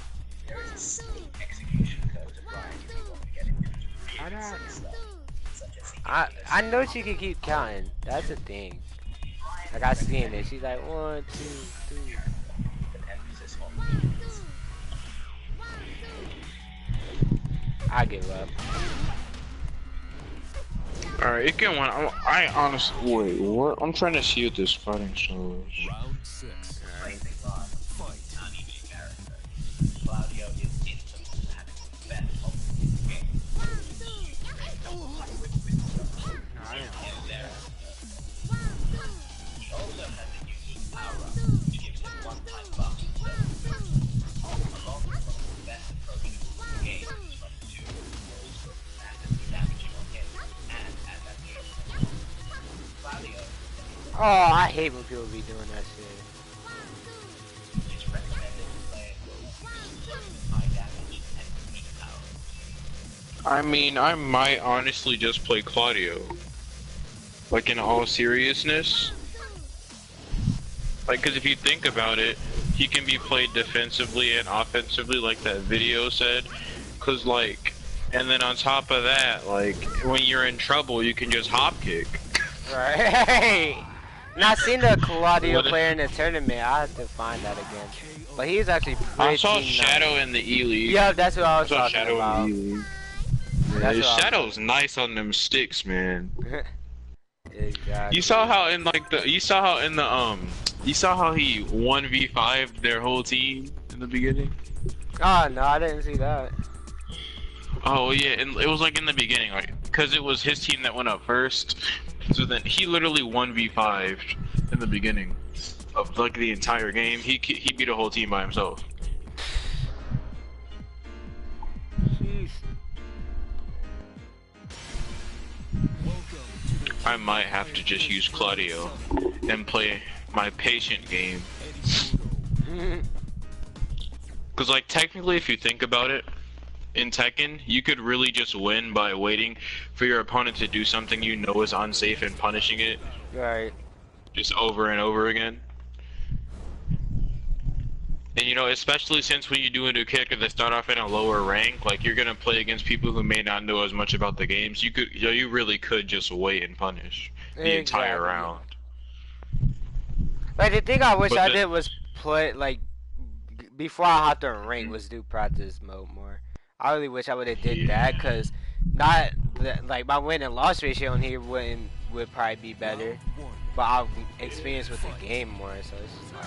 I know she can keep counting. That's a thing. Like I seen it. She's like 1, 2, 3. I give up. Alright, it can win. I honestly wait. What? I'm trying to see what this fighting style is. Round 6. Fight. Oh, I hate when people be doing that shit. I mean, I might honestly just play Claudio. Like, in all seriousness. Like, because if you think about it, he can be played defensively and offensively, like that video said. Because, like, and then on top of that, like, when you're in trouble, you can just hop kick. Right. And I seen the Claudio player in the tournament. I have to find that again. But he's actually pretty I saw nice. Shadow in the E-League. Yeah, that's what I was I saw talking Shadow about. in the E-League. That's Yeah, what I Shadow's nice on them sticks, man. Exactly. You saw how in like the you saw how he 1v5'd their whole team in the beginning? Oh no, I didn't see that. Oh yeah, and it was like in the beginning, like because it was his team that went up first. So then he literally 1v5'd in the beginning of like the entire game. He beat a whole team by himself. Jeez. I might have to just use Claudio and play my patient game. Cause like technically if you think about it, in Tekken, you could really just win by waiting for your opponent to do something you know is unsafe and punishing it. Right. Just over and over again. And you know, especially since when you do a new character that start off in a lower rank, like you're gonna play against people who may not know as much about the games. You really could just wait and punish the entire round. Like the thing I wish But I did was play like before I hopped on rank was do practice mode more. I really wish I would have did that because not like my win and loss ratio on here would probably be better, but I'll experience with the game more. So it's just like.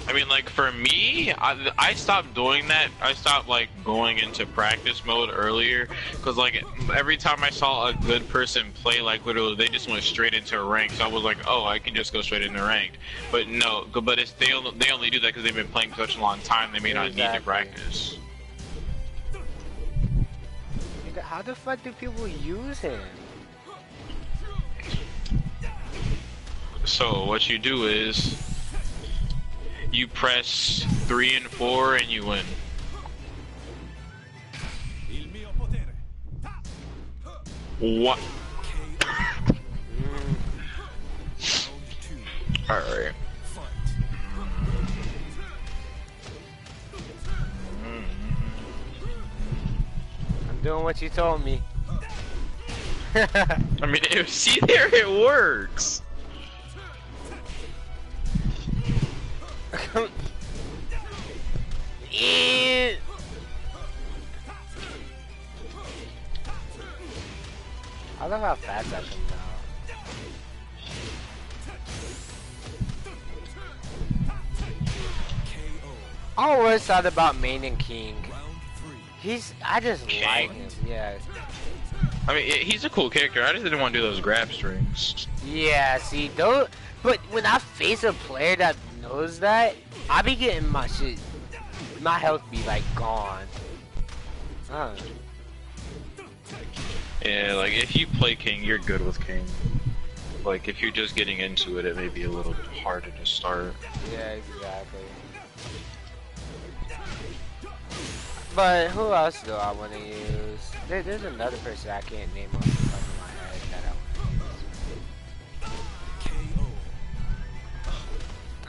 I mean, like for me, I stopped doing that. I stopped like going into practice mode earlier, cause like every time I saw a good person play, like literally they just went straight into rank. So I was like, oh, I can just go straight into ranked. But no, but they only do that because they've been playing for such a long time. They may not need to practice. How the fuck do people use him? So what you do is you press 3 and 4 and you win. What? Alright. I'm doing what you told me. I mean, see there, it works. I love how fast that comes out. I always thought about Main and King. I just King? like him, yeah. I mean, he's a cool character. I just didn't want to do those grab strings. Yeah, see, those, but when I face a player that knows that, I be getting my shit, my health be like gone. Yeah, like if you play King, you're good with King. Like if you're just getting into it, it may be a little harder to start. Yeah, exactly. But who else do I want to use? There's another person I can't name off the top of my head that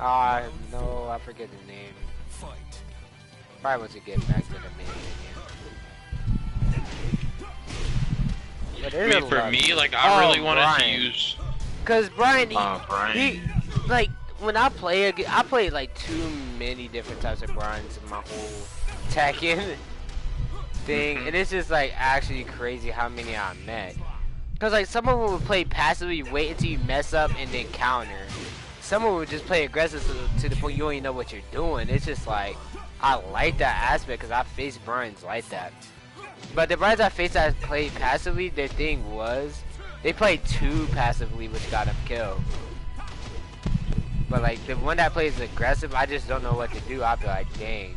I want to use. No, I forget the name. Probably want to get back to the main menu. But I mean, for me, like I really wanted to use. Cause Brian, Brian. he, like when I play, I play like too many different types of Brians in my whole Tekken thing, and it's just like actually crazy how many I met. Cause like some of them would play passively, wait until you mess up and then counter. Some of them would just play aggressive to the point you don't even know what you're doing. It's just like I like that aspect because I faced Brians like that. But the Brians I faced that played passively, their thing was they played too passively, which got them killed. But like the one that plays aggressive, I just don't know what to do. I'll be like, dang,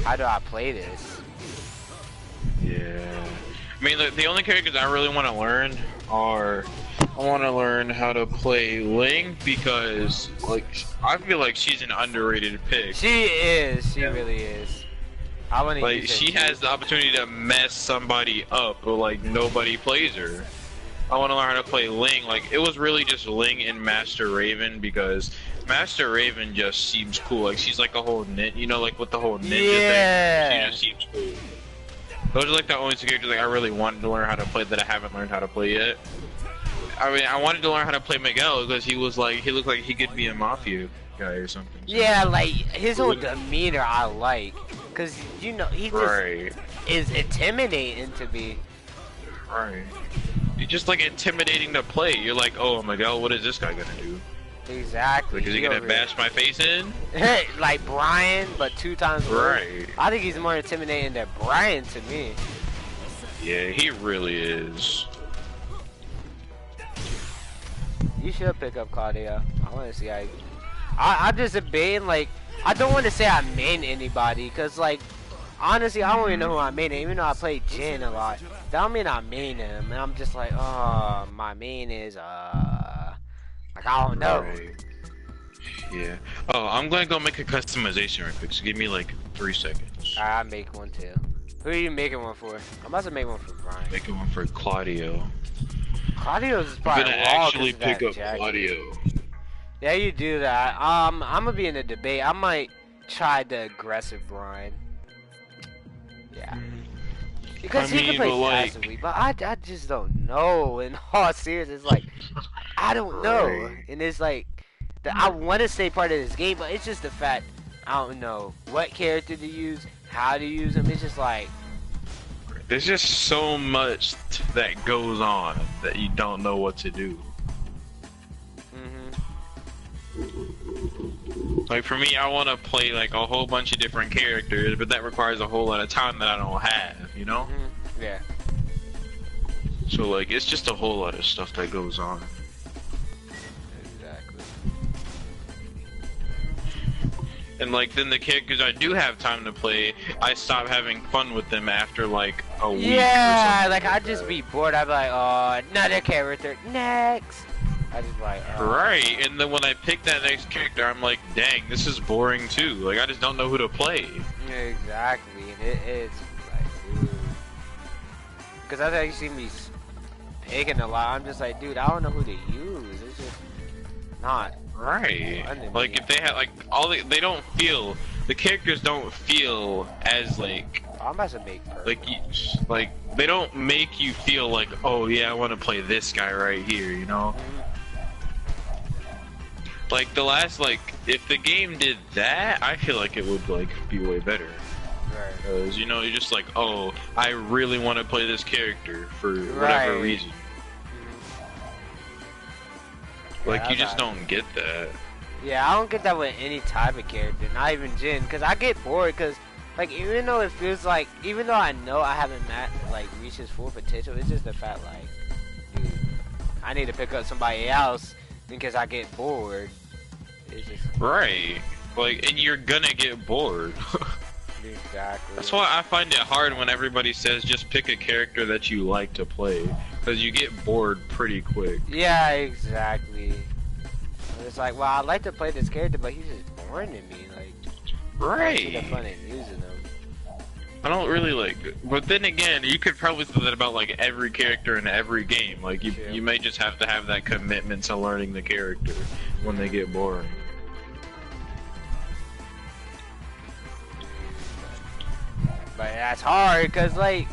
how do I play this? Yeah. I mean, the only characters I really want to learn are, I want to learn how to play Ling because, like, I feel like she's an underrated pick. She is. She really is. I want to Like, use her she too. has the opportunity to mess somebody up, but like nobody plays her. I want to learn how to play Ling. Like, it was really just Ling and Master Raven because Master Raven just seems cool. Like, she's like a whole you know, like with the whole ninja thing. She just seems cool. Those are like the only two characters like I really wanted to learn how to play that I haven't learned how to play yet. I mean, I wanted to learn how to play Miguel because he looked like he could be a mafia guy or something. Yeah, like his whole demeanor I like, cause you know he just is intimidating to me. Right. You're just like intimidating to play. You're like, oh Miguel, what is this guy gonna do? Exactly. Like, is he gonna bash my face in? Like Brian, but 2 times worse. Right. I think he's more intimidating than Brian to me. Yeah, he really is. You should pick up Claudia. I want to see how. I'm just debating. Like, I don't want to say I main anybody, cause like, honestly, I don't even know who I main. Even though I play Jin a lot, that don't mean I main him. And I'm just like, oh, my main is like I don't know. Right. Yeah. Oh, I'm gonna go make a customization real quick. So give me like 3 seconds. Alright, I'll make one too. Who are you making one for? I'm about to make one for Brian. Making one for Claudio. Claudio's is I'm probably gonna raw actually 'cause of that pick up jacket. Claudio. Yeah, you do that. I'm gonna be in a debate. I might try the aggressive Brian. Yeah. Because he can play passively, but I just don't know. In all seriousness, it's like, I don't know. Right. And it's like, I want to stay part of this game, but it's just the fact, I don't know what character to use, how to use them. It's just like, There's just so much that goes on that you don't know what to do. Like for me, I want to play like a whole bunch of different characters, but that requires a whole lot of time that I don't have, you know? Yeah. So like, it's just a whole lot of stuff that goes on. Exactly. And like, then the characters I do have time to play, I stop having fun with them after like a week. Yeah, or something like I'd just be bored. I'd be like, oh, another character, next. I just like, oh. Right, and then when I pick that next character, I'm like, dang, this is boring too. Like, I just don't know who to play. Exactly, and it's like, dude. Because that's how you see me picking a lot. I'm just like, dude, I don't know who to use. It's just not. Right. fun to Like, me. if they had, like, they don't feel, the characters don't feel as, like, I'm about to make perfect. like, they don't make you feel like, oh yeah, I want to play this guy right here, you know? Like, the last, like, if the game did that, I feel like it would, like, be way better. Right. Because, you know, you're just like, oh, I really want to play this character for whatever reason. Like, you just don't get that. Yeah, I don't get that with any type of character, not even Jin, because I get bored, because, like, even though it feels like, even though I know I haven't, like, reached his full potential, it's just the fact, like, dude, I need to pick up somebody else, because I get bored. It's just... Right. Like, and you're gonna get bored. Exactly. That's why I find it hard when everybody says just pick a character that you like to play, because you get bored pretty quick. Yeah, exactly. It's like, well, I like to play this character, but he's just boring to me. Like, right. I see the fun in using him. I don't really like, but then again, you could probably say that about like every character in every game. Like you may just have to have that commitment to learning the character when they get boring. But that's hard, cause like,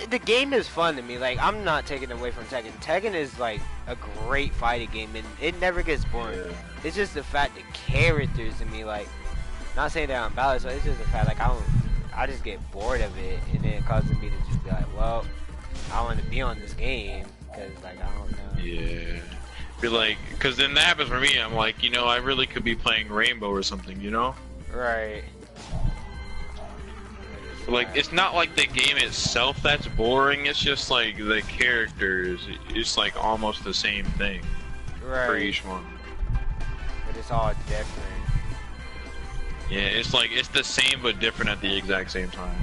the game is fun to me. Like, I'm not taking away from Tekken. Tekken is like a great fighting game, and it never gets boring. Yeah. It's just the fact that characters to me, like, not saying that I'm balanced, but it's just the fact like I just get bored of it, and then it causes me to just be like, well, I want to be on this game, cause like I don't know. Yeah. Be like, cause then that happens for me. I'm like, you know, I really could be playing Rainbow or something, you know? Right. Like, it's not like the game itself that's boring, it's just like the characters, it's like almost the same thing for each one. But it's all different. Yeah, it's like, it's the same but different at the exact same time.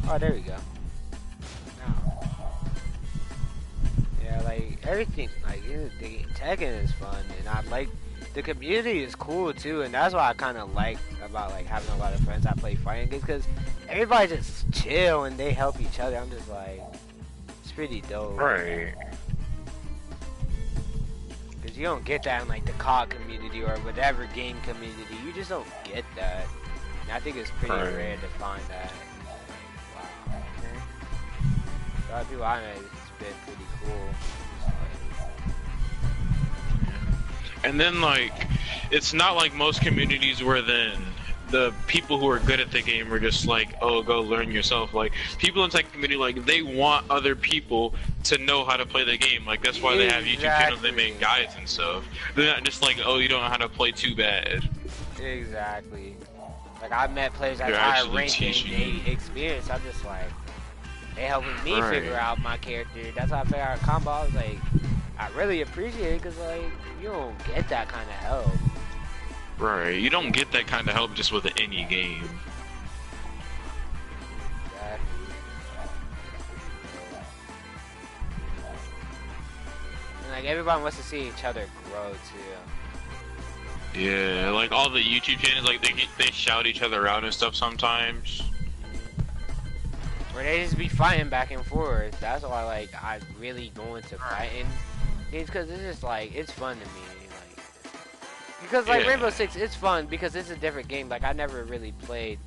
Oh, there we go. No. Yeah, like, everything, like, the Tekken is fun, and I like, the community is cool, too, and that's what I kind of like about, like, having a lot of friends that play fighting games, because everybody just chill, and they help each other. I'm just like, it's pretty dope. Right. Because you don't get that in, like, the COD community, or whatever game community. You just don't get that. And I think it's pretty rare to find that. A lot of people I know, it's been pretty cool. And then, like, it's not like most communities where then the people who are good at the game are just like, oh, go learn yourself. Like, people in tech community, like, they want other people to know how to play the game. Like, that's why they have YouTube channels, they make guides and stuff. They're not just like, oh, you don't know how to play too bad. Exactly. Like, I've met players that higher rank and they experience. I'm just like, they helping me figure out my character. That's how I figured out combo. I was like, I really appreciate it, because, like, you don't get that kind of help. Right, you don't get that kind of help just with any game. Exactly. And, like, everybody wants to see each other grow, too. Yeah, like, all the YouTube channels, like, they shout each other out and stuff sometimes. Where they just be fighting back and forth. That's why, like, I really go into fighting games, because it's just, like, it's fun to me. Like, because, like, Rainbow Six, it's fun because it's a different game. Like, I never really played,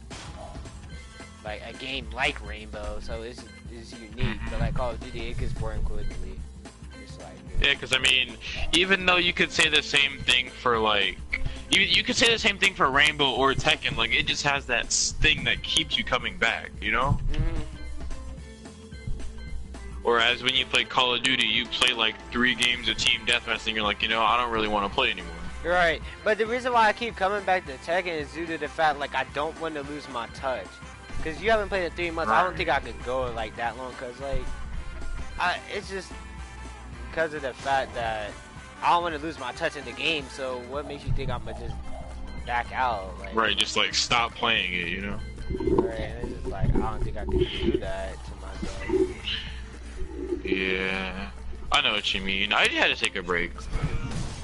like, a game like Rainbow, so it's unique. But, like, Call of Duty, it gets boring quickly. It's like, yeah, because, I mean, even though you could say the same thing for, like, you could say the same thing for Rainbow or Tekken, like, it just has that thing that keeps you coming back, you know? Whereas when you play Call of Duty, you play like 3 games of team deathmatch and you're like, you know, I don't really want to play anymore. Right, but the reason why I keep coming back to Tekken is due to the fact, like, I don't want to lose my touch. Because you haven't played in 3 months, I don't think I could go like that long, because, like, it's just because of the fact that I don't want to lose my touch in the game, so what makes you think I'm going to just back out? Like, right, just, like, stop playing it, you know? Right, and it's just like, I don't think I could do that to myself. Yeah, I know what you mean. I had to take a break.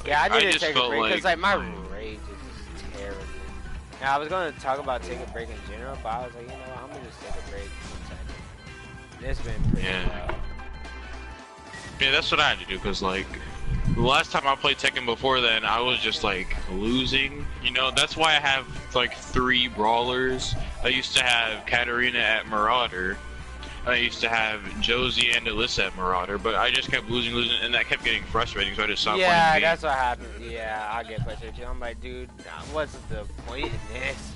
Yeah, I did take a break because, like, my rage is just terrible. Now, I was going to talk about taking a break in general, but I was like, you know, I'm going to just take a break from Tekken. It's been pretty well. Yeah, that's what I had to do, because, like, the last time I played Tekken before then, I was just, like, losing. You know, that's why I have with like 3 brawlers. I used to have Katarina at Marauder. I used to have Josie and Alyssa at Marauder, but I just kept losing, and that kept getting frustrating, so I just stopped playing. Yeah, that's what happened. Yeah, I get frustrated too. I'm like, dude, what's the point in this?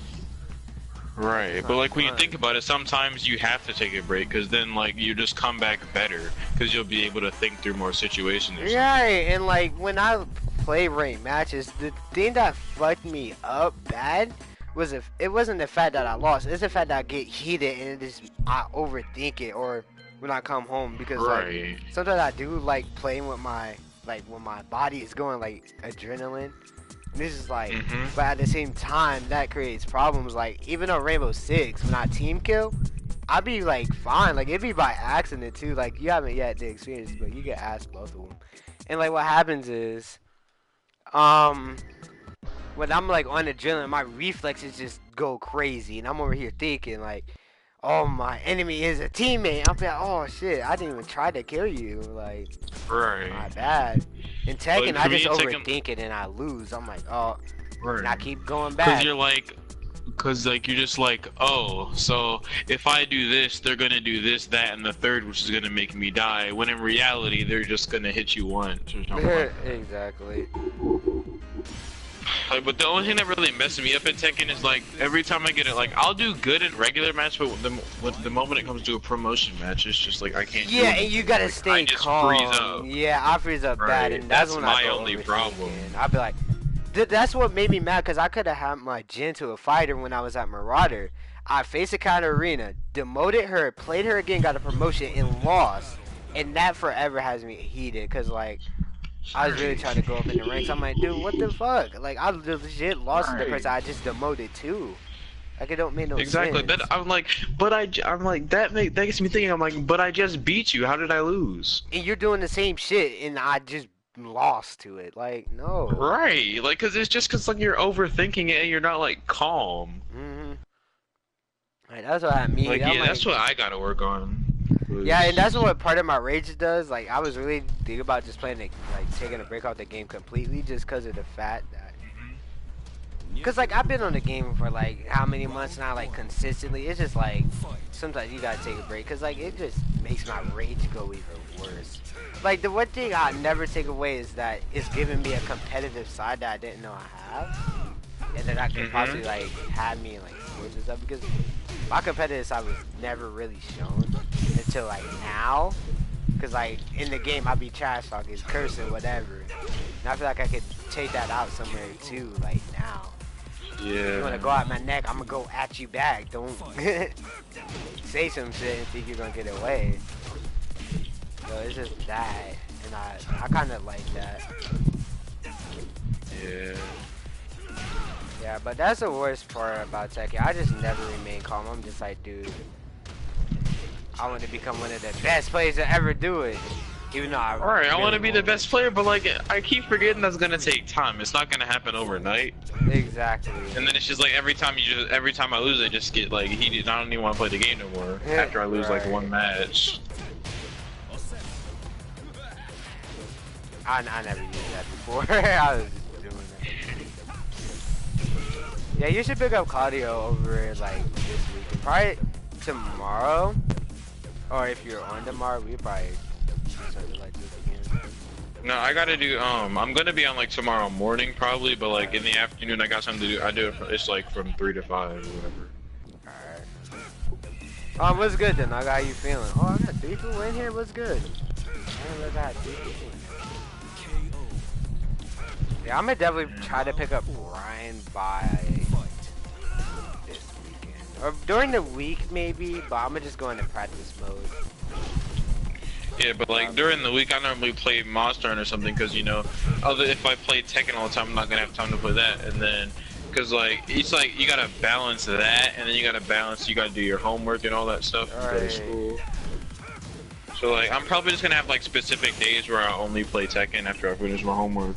Right, but like when you think about it, sometimes you have to take a break, because then like you just come back better, because you'll be able to think through more situations. Yeah, and like when I play ranked matches, the thing that fucked me up bad was it wasn't the fact that I lost, it's the fact that I get heated and I overthink it, or when I come home, because like sometimes I do like playing with my when my body is going like adrenaline. This is like, but at the same time, that creates problems. Like, even on Rainbow Six, when I team kill, I be like fine. Like, it be by accident too. Like, you haven't yet the experience, but you get asked both of them. And like, what happens is, when I'm like on adrenaline, my reflexes just go crazy, and I'm over here thinking like, oh, my enemy is a teammate. I'm like, oh shit, I didn't even try to kill you. Like, my bad. In Tekken, I just overthink it and I lose. I'm like, oh, and I keep going back. Cause you're just like, oh, so if I do this, they're gonna do this, that, and the third, which is gonna make me die. When in reality, they're just gonna hit you once or something. Exactly. Like, but the only thing that really messes me up in Tekken is like every time I get it, like I'll do good in regular match, but the moment it comes to a promotion match, it's just like I can't. Yeah, and you gotta stay calm. Freeze up. Yeah, I freeze up bad, and that's when my only problem. I'll be like, that's what made me mad, because I could have had my gen to a fighter when I was at Marauder. I faced a Katarina, demoted her, played her again, got a promotion, and lost, and that forever has me heated, because like, I was really trying to go up in the ranks. I'm like, dude, what the fuck? Like, I legit lost to the person I just demoted to. Like, it don't make no sense. Exactly. I'm like, that gets me thinking. I'm like, but I just beat you. How did I lose? And you're doing the same shit, and I just lost to it. Like, no. Right. Like, cause it's just cause like you're overthinking it and you're not like calm. Like, that's what I mean. Like, yeah, that's what I gotta work on. Yeah, and that's what part of my rage does. Like, I was really thinking about just playing it, like taking a break off the game completely, just because of the fact that, because like I've been on the game for like how many months now, like consistently. It's just like sometimes you gotta take a break, because like it just makes my rage go even worse. Like, the one thing I never take away is that it's giving me a competitive side that I didn't know I have, and that I could possibly like have me in like sports and stuff, because my competitive side was never really shown until like now, because like in the game I be trash talking, cursing, whatever, and I feel like I could take that out somewhere too, like now. Yeah. You wanna go at my neck, I'm gonna go at you back. Don't say some shit and think you're gonna get away. So it's just that, and I kind of like that. Yeah. Yeah, but that's the worst part about Tekken. I just never remain calm. I'm just like, dude, I want to become one of the best players to ever do it. Even though I want to be the best player, but like I keep forgetting that's gonna take time. It's not gonna happen overnight. Exactly. And then it's just like every time I lose, I just get like heated. I don't even want to play the game no more after I lose like one match. I never used that before. I was just doing that. Yeah, you should pick up Claudio over like this week. Probably tomorrow, or if you're on tomorrow, we probably do something like this again. No, I gotta do. I'm gonna be on like tomorrow morning probably, but like in the afternoon, I got something to do. I do it. It's like from 3 to 5 or whatever. Alright. What's good then? How you feeling? Oh, I got 3 people in here. What's good? I didn't realize I had 3 people in here. Yeah, I'm gonna definitely try to pick up Brian by this weekend. Or during the week maybe, but I'm gonna just go into practice mode. Yeah, but like during the week I normally play Monster Hunter or something, because you know, if I play Tekken all the time, I'm not gonna have time to play that. And then, because like, it's like you gotta balance that, and then you gotta do your homework and all that stuff and go to school. So like, I'm probably just gonna have like specific days where I only play Tekken after I finish my homework.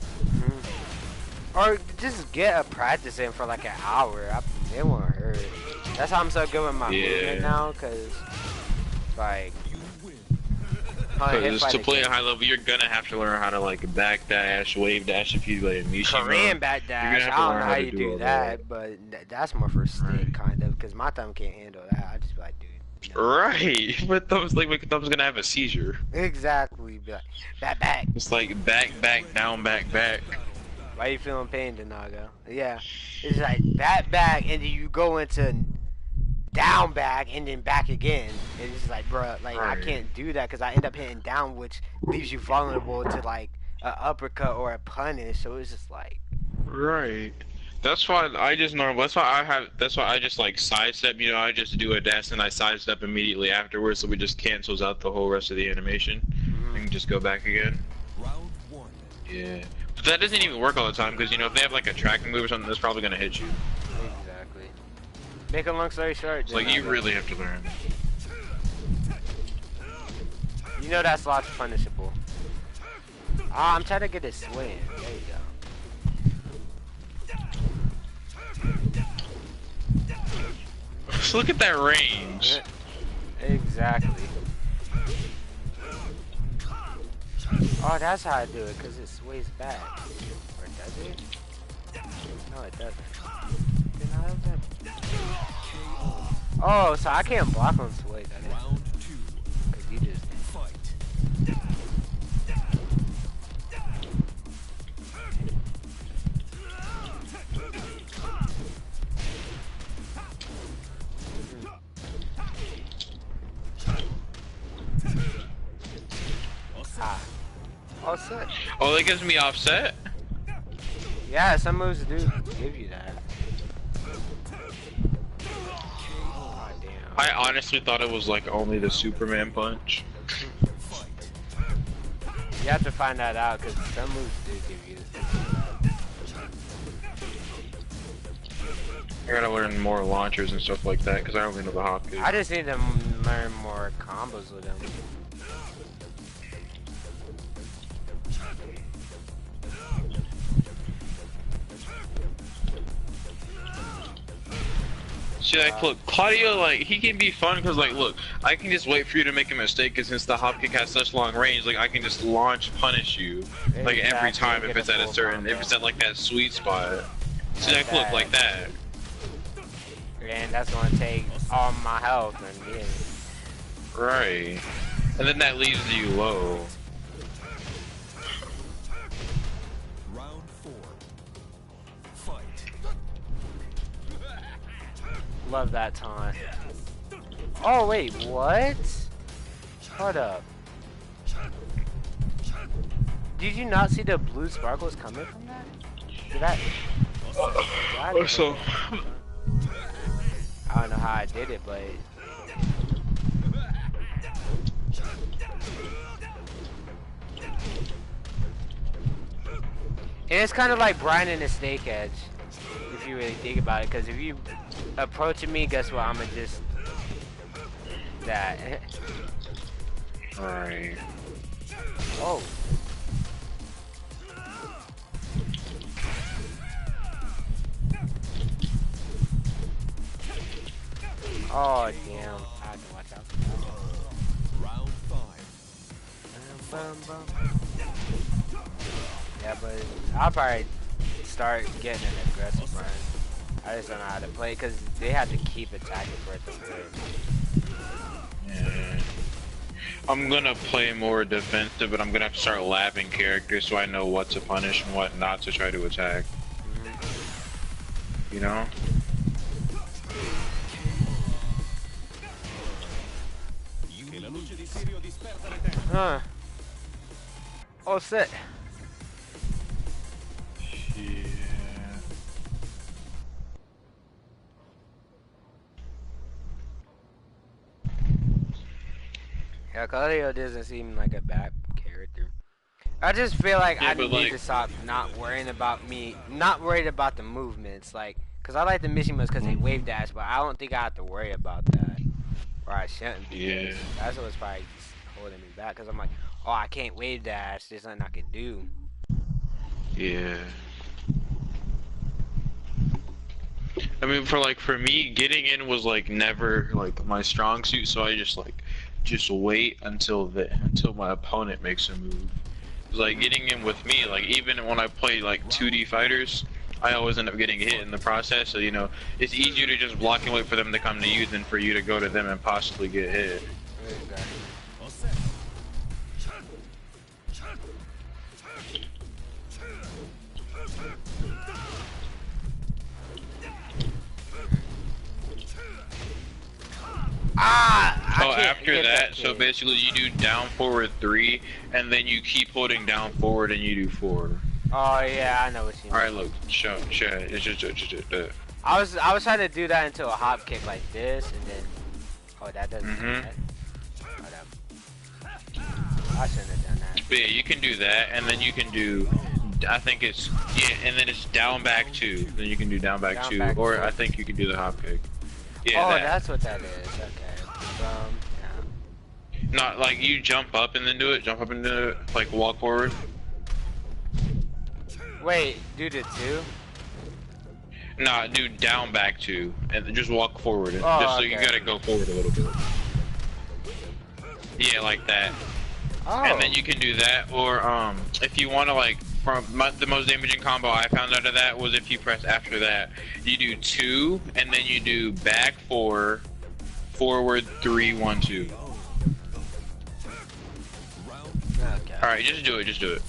Or just get a practice in for like an hour. It won't hurt. That's how I'm so good with my movement now, cause like Because to play at high level, you're gonna have to learn how to like backdash, wave dash if you like Mishima. Korean backdash. I don't know how you do that, but that's more for stick kind of. Because my thumb can't handle that. I just be like, dude. No. Right, but thumb's like my thumb's gonna have a seizure. Exactly. Be like, back. It's like back, down, back. Why you feeling pain, Denago? Yeah, it's like back, and then you go into down back, and then back again. And it's like, bro, like I can't do that because I end up hitting down, which leaves you vulnerable to like a uppercut or a punish. So it's just like. Right. That's why I just normal. That's why I just like sidestep. You know, I just do a dash and I sidestep immediately afterwards, so it just cancels out the whole rest of the animation. And just go back again. Round 1. Yeah. But that doesn't even work all the time because you know if they have like a tracking move or something, that's probably gonna hit you. Exactly. Make a long story short. Like you really have to learn. You know that's lots punishable. Ah, I'm trying to get it swing. There you go. So look at that range. Exactly. Oh, that's how I do it, because it sways back. Or does it? No, it doesn't. Then how does that... Oh, so I can't block on sway, that is. Round 2. Because you just... Fight. Oh, shit. Oh, that gives me offset. Yeah, some moves do give you that. Oh, damn. I honestly thought it was like only the Superman punch. You have to find that out because some moves do give you this. I gotta learn more launchers and stuff like that because I only know the Hopkins. I just need to learn more combos with them. See, like, look, Claudio, like, he can be fun because, like, look, I can just wait for you to make a mistake because since the hop kick has such long range, like, I can just launch punish you, like, every time if it's at a certain, if it's at, like, that sweet spot. See, like, look, like that. And that's gonna take all my health and yeah. Right. And then that leaves you low. Round 4. Fight. Love that taunt. Oh wait, what? Hold up. Did you not see the blue sparkles coming from that? Did I? So, I don't know how I did it, but. And it's kind of like Brian in the Snake Edge, if you really think about it. Because if you approaching me, guess what? I'ma just that. alright. Oh. Oh damn! I have to watch out for Round 5. that. Yeah, but I'll probably start getting an aggressive run. I just don't know how to play because they have to keep attacking for it to work. Yeah. I'm gonna play more defensive, but I'm gonna have to start labbing characters so I know what to punish and what not to try to attack. You know? Huh. Oh, shit. Yeah. Yeah, Claudio doesn't seem like a bad character. I just feel like I need to stop not worrying about the movements, like, cause I like the mission moves cause they wave dash, but I don't think I have to worry about that, or I shouldn't be. Yeah. That's what's probably holding me back, cause I'm like, oh, I can't wave dash. There's nothing I can do. Yeah. I mean, for me, getting in was like never like my strong suit, so I just like just wait until my opponent makes a move. It's like getting in with me, like even when I play like 2D fighters, I always end up getting hit in the process. So you know, it's easier to just block and wait for them to come to you than for you to go to them and possibly get hit. Exactly. Oh, after that, so basically you do down forward 3, and then you keep holding down forward and you do 4. Oh yeah, I know what you mean. Alright, look, show, it's just I was trying to do that into a hop kick like this, and then that doesn't. Do that. I shouldn't have done that. But yeah, you can do that, and then you can do. I think it's and then it's down back 2. Then you can do down back 2, or 2. I think you can do the hop kick. Yeah. Oh, that's what that is. Okay. Yeah. Not like you jump up and then do it. Jump up and do it. Like walk forward. Wait, do the 2? Nah, do down back 2, and then just walk forward. Oh, just so okay. you gotta go forward a little bit. Yeah, like that. Oh. And then you can do that, or if you want to like, the most damaging combo I found out of that was if you press after that, you do 2, and then you do back 4, forward 3, 1, 2. Okay. All right, just do it.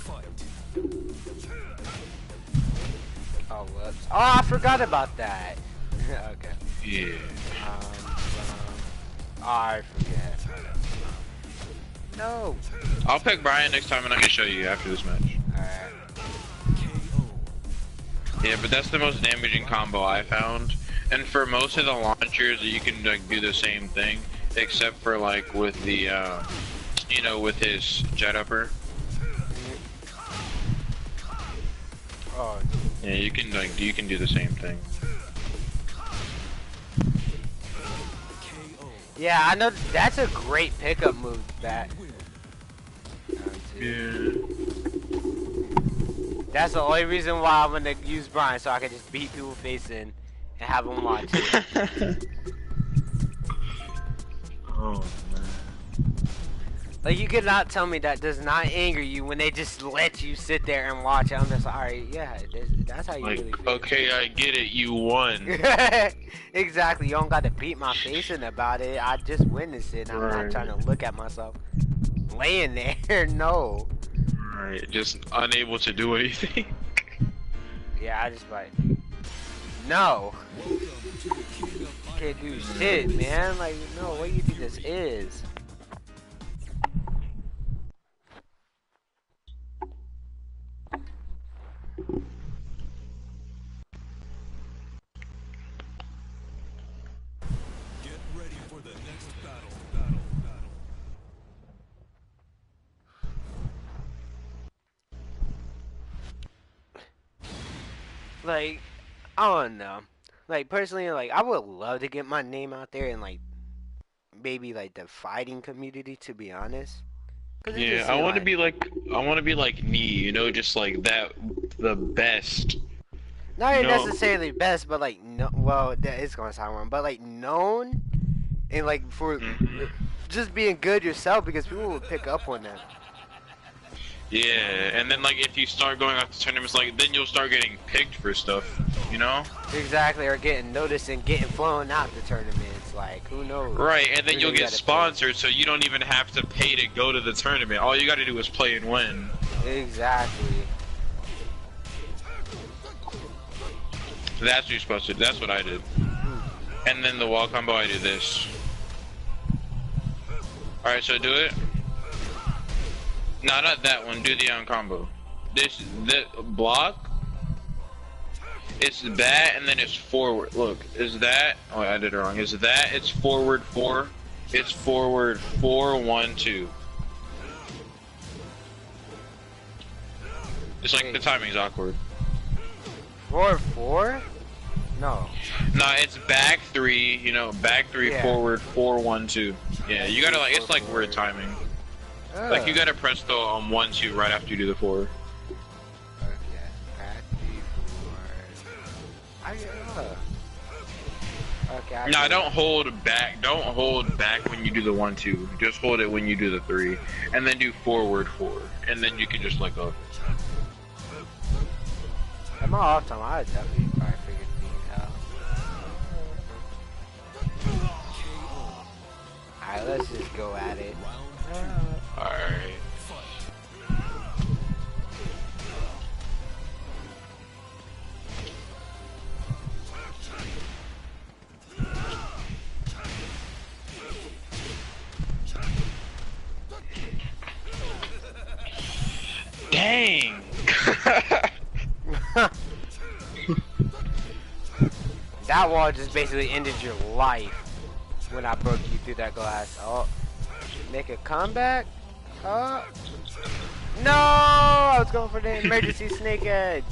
Oh, whoops. Oh, I forgot about that. Okay. Yeah. I forget. No. I'll pick Brian next time, and I can show you after this match. Alright. Yeah, but that's the most damaging combo I found. And for most of the launchers, you can like do the same thing, except for like with the, you know, with his jet upper. Oh. Yeah, you can do the same thing. Yeah, I know that's a great pickup move. That. Yeah. That's the only reason why I'm gonna use Brian, so I can just beat people face in and have them watch it. Oh man. Like, you cannot tell me that does not anger you when they just let you sit there and watch it. I'm just like, alright, yeah, that's how you Like, really feel. okay, I get it, you won. Exactly, you don't got to beat my face in about it. I just witnessed it, and I'm not trying to look at myself laying there. No. Alright, just unable to do anything. Yeah, I just like, no. Can't do shit, man. Like, no, what do you think this is? Get ready for the next battle. Like, I don't know. Like, personally, like, I would love to get my name out there in, like, maybe, like, the fighting community, to be honest. Yeah, I want to be like me, you know, just like that, the best. Not even necessarily best, but, like, no, well, it's gonna sound wrong, but, like, known, and, like, for just being good yourself, because people will pick up on that. Yeah, and then like if you start going out to tournaments, like then you'll start getting picked for stuff, you know? Exactly, or getting noticed and getting flown out to tournaments, like, who knows? Right, and then you'll get sponsored, so you don't even have to pay to go to the tournament. All you gotta do is play and win. Exactly. That's what you're supposed to do. That's what I did. And then the wall combo, I do this. Alright, so do it. No, not that one. Do the combo. The block. It's that, and then it's forward. Look, is that? Oh, I did it wrong. Is that? It's forward 4. It's forward 4, 1, 2. It's like the timing's awkward. 4, 4? No. No, it's back 3. You know, back 3, forward 4, 1, 2. Yeah, you gotta like. It's like weird timing. Like you gotta press the 1, 2 right after you do the 4. Okay, back 3, 4. Yeah, No, don't hold back. Don't hold back when you do the 1-2. Just hold it when you do the 3, and then do forward 4, and then you can just let go. At my off time, I definitely probably figured things out. Alright, let's just go at it. Alright. Dang! That wall just basically ended your life when I broke you through that glass. Oh, make a comeback? Oh, no! I was going for the emergency snake edge.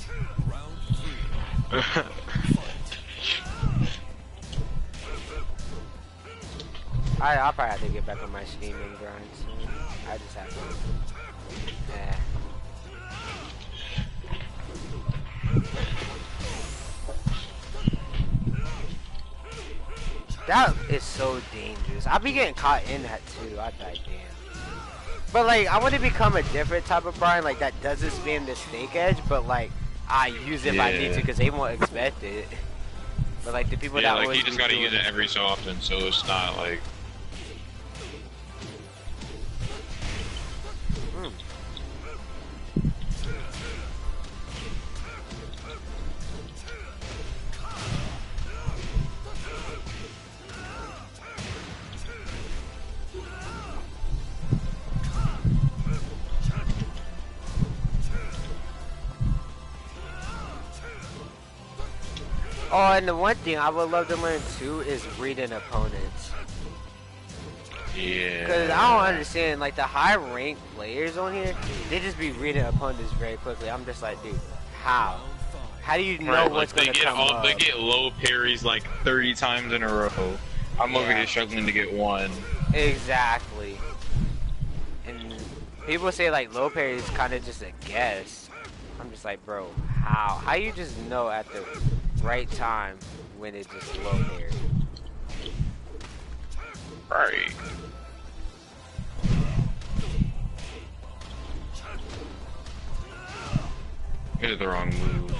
I'll probably have to get back on my streaming grind soon. I just have to. Yeah. That is so dangerous. I'll be getting caught in that too. I die damn. But like, I want to become a different type of Brian, like that doesn't spam the snake edge, but like I use it if I need to because they won't expect it. But like the people that like always you just gotta use it every so often, so it's not like. Oh, and the one thing I would love to learn too is reading opponents. Yeah. Because I don't understand, like the high ranked players on here, they just be reading opponents very quickly. I'm just like, dude, how? How do you know what's like gonna come up? They get low parries like 30 times in a row. I'm over here struggling to get one. Exactly. And people say like low parry is kind of just a guess. I'm just like, bro, how? How you just know at the right time when it's just low parry? Right. Hit the wrong move.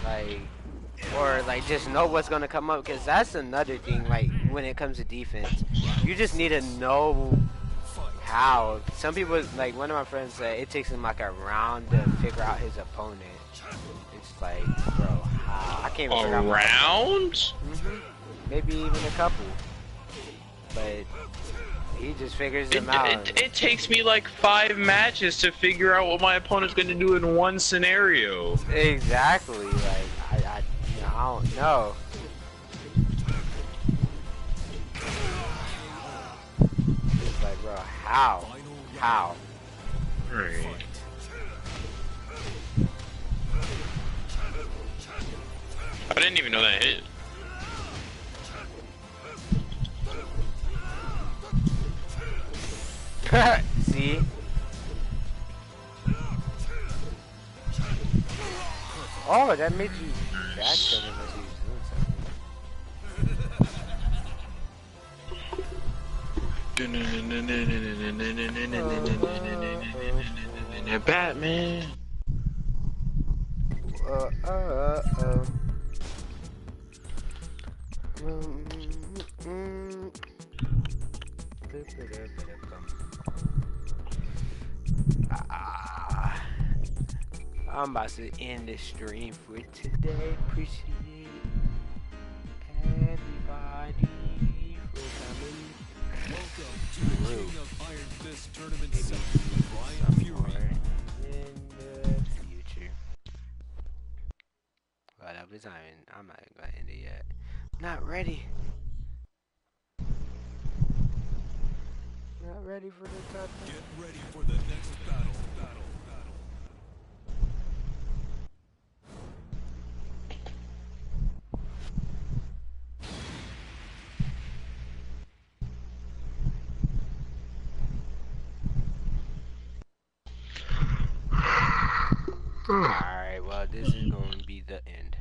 Like, or like just know what's gonna come up, because that's another thing. Like when it comes to defense, you just need to know how. Some people, like one of my friends said, it takes him like a round to figure out his opponent. It's like, bro, how? I can't even figure out a round? Maybe even a couple, but he just figures them out. It takes me like 5 matches to figure out what my opponent's going to do in one scenario. Exactly. Like I don't know. It's like, bro, how? How? Right. I didn't even know that hit. See? Oh, that made you backstep unless he was doing something. Batman. I'm about to end the stream for today. Appreciate everybody for coming. Welcome to the King of Iron Fist Tournament 7, Brian Fury. In the future. Well, that was I'm not gonna end it yet. Not ready. Not ready for the top. Get ready for the next battle. Alright, well, this is going to be the end.